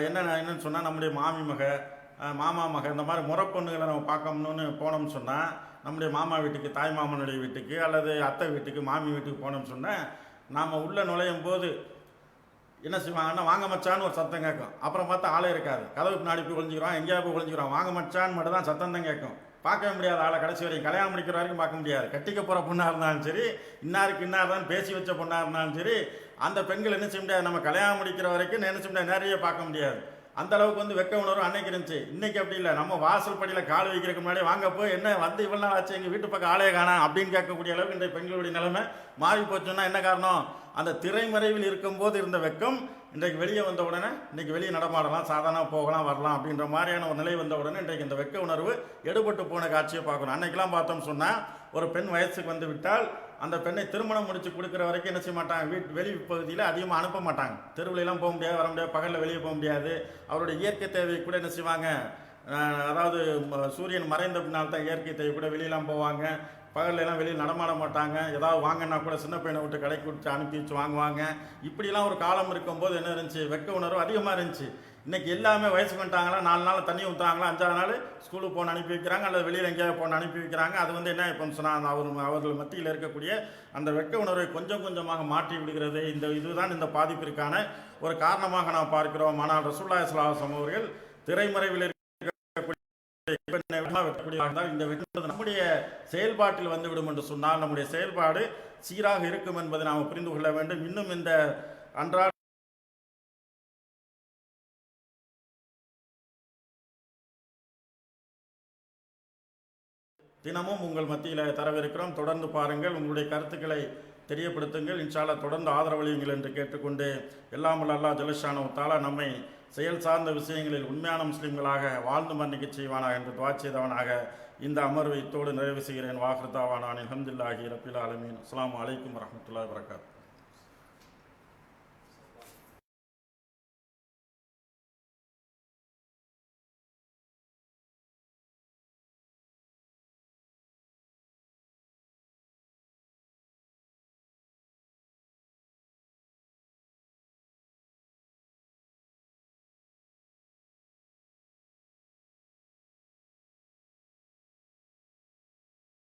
என்னென்னு சொன்னால் நம்முடைய மாமி மக மாமா மக இந்த மாதிரி முறப்பொண்ணுகளை நம்ம பார்க்கணுன்னு போனோம்னு சொன்னால் நம்முடைய மாமா வீட்டுக்கு, தாய் மாமனுடைய வீட்டுக்கு அல்லது அத்தை வீட்டுக்கு, மாமி வீட்டுக்கு போனோம்னு சொன்னால் நாம் உள்ளே நுழையும் போது என்ன செய்வாங்கன்னா வாங்க மச்சான்னு ஒரு சத்தம் கேட்கும். அப்புறம் பார்த்தா ஆளே இருக்காது. கதவு பின்னாடி போய் ஒழிஞ்சிக்கிறோம், எங்கேயா போய் ஒழிஞ்சிக்கிறோம். வாங்க மச்சான்னு மட்டும் தான் சத்தம் தான் கேட்கும். பார்க்கவே முடியாது ஆளை. கடைசி வரைக்கும் கல்யாணம் முடிக்கிற வரைக்கும் பார்க்க முடியாது. கட்டிக்க போகிற பொண்ணாக இருந்தாலும் சரி, இன்னாருக்கு இன்னார் தான் பேசி வச்ச பொண்ணாக இருந்தாலும் சரி, அந்த பெண்கள் என்ன செய்ய முடியாது, நம்ம கல்யாணம் முடிக்கிற வரைக்கும் என்ன செய்ய முடியாது, நிறைய பார்க்க முடியாது. அந்த அளவுக்கு வந்து வெக்க உணர்வு அன்னைக்கு இருந்துச்சு. இன்னைக்கு அப்படி இல்லை. நம்ம வாசல் படியில் கால் வைக்கிறதுக்கு முன்னாடி வாங்க போய் என்ன வந்து இவ்வளோ நாள் ஆச்சு எங்கள் வீட்டு பக்கம் ஆளே காணா அப்படின்னு கேட்கக்கூடிய அளவுக்கு இன்றைய பெண்களுடைய நிலைமை மாறி போச்சுன்னா என்ன காரணம்? அந்த திரைமறைவில் இருக்கும்போது இருந்த வெக்கம் இன்றைக்கு வெளியே வந்த உடனே இன்றைக்கி வெளியே நடமாடலாம், சாதாரணமாக போகலாம் வரலாம் அப்படின்ற மாதிரியான ஒரு நிலை வந்த உடனே இன்றைக்கு இந்த வெக்க உணர்வு எடுபட்டு போன காட்சியை பார்க்கணும். அன்றைக்கெல்லாம் பார்த்தோம்னு சொன்னால் ஒரு பெண் வயசுக்கு வந்து விட்டால் அந்த பெண்ணை திருமணம் முடித்து கொடுக்குற வரைக்கும் என்ன செய்ய மாட்டாங்க, வெளி பகுதியில் அதிகமாக அனுப்ப மாட்டாங்க. தெருவிலெல்லாம் போக முடியாது, வர முடியாது, பகலில் வெளியே போக முடியாது. அவருடைய இயற்கை தேவை கூட என்ன செய்வாங்க, அதாவது சூரியன் மறைந்த பின்னால் தான் இயற்கை தேவை கூட வெளியெல்லாம் போவாங்க. பகல்லாம் வெளியில் நடமாட மாட்டாங்க. ஏதாவது வாங்கினா கூட சின்ன பையனை விட்டு கடைக்கு விட்டு அனுப்பி வச்சு வாங்குவாங்க. இப்படிலாம் ஒரு காலம் இருக்கும்போது என்ன இருந்துச்சு, வெக்க உணர்வு அதிகமாக இருந்துச்சு. இன்றைக்கி எல்லாமே வயசுக்கு வந்துட்டாங்களா, 4 நாள் தண்ணி ஊற்றுறாங்களா, 5ஆவது நாள் ஸ்கூலுக்கு போன அனுப்பி வைக்கிறாங்க, அல்லது வெளியில் எங்கேயாவது போன அனுப்பி வைக்கிறாங்க. அது வந்து என்ன இப்போ சொன்னால் அவர்கள் மத்தியில் இருக்கக்கூடிய அந்த வெக்க உணர்வை கொஞ்சம் கொஞ்சமாக மாற்றி விடுகிறது. இதுதான் இந்த பாதிப்பிற்கான ஒரு காரணமாக நாம் பார்க்கிறோம். ஆனால் ரசூலுல்லாஹி ஸல்லல்லாஹு அலைஹி வஸல்லம் அவர்கள் திரைமறைவில் இந்த நம்முடைய செயல்பாட்டில் வந்துவிடும் என்று சொன்னால் நம்முடைய செயல்பாடு சீராக இருக்கும் என்பதை நாம் புரிந்து கொள்ள வேண்டும். இன்னும் இந்த அன்றாட தினமும் உங்கள் மத்தியில் தரவிருக்கிறோம். தொடர்ந்து பாருங்கள், உங்களுடைய கருத்துக்களை தெரியப்படுத்துங்கள். இன்ஷா அல்லாஹ் தொடர்ந்து ஆதரவளியுங்கள் என்று கேட்டுக்கொண்டு, எல்லாம் வல்ல அல்லாஹ் ஜல்லஷானஹு தஆலா நம்மை செயல் சார்ந்த விஷயங்களில் உண்மையான முஸ்லிம்களாக வாழ்ந்து மன்னிக்க செய்வானாக என்று துஆ செய்தவனாக இந்த அமர்வை இத்தோடு நிறைவு செய்கிறேன். வாஹிர் தாவானா அல்ஹம்துலில்லாஹி ரப்பில் ஆலமீன். அஸ்ஸலாமு அலைக்கும் வரஹ்மத்துல்லாஹி வபரகாத்துஹு.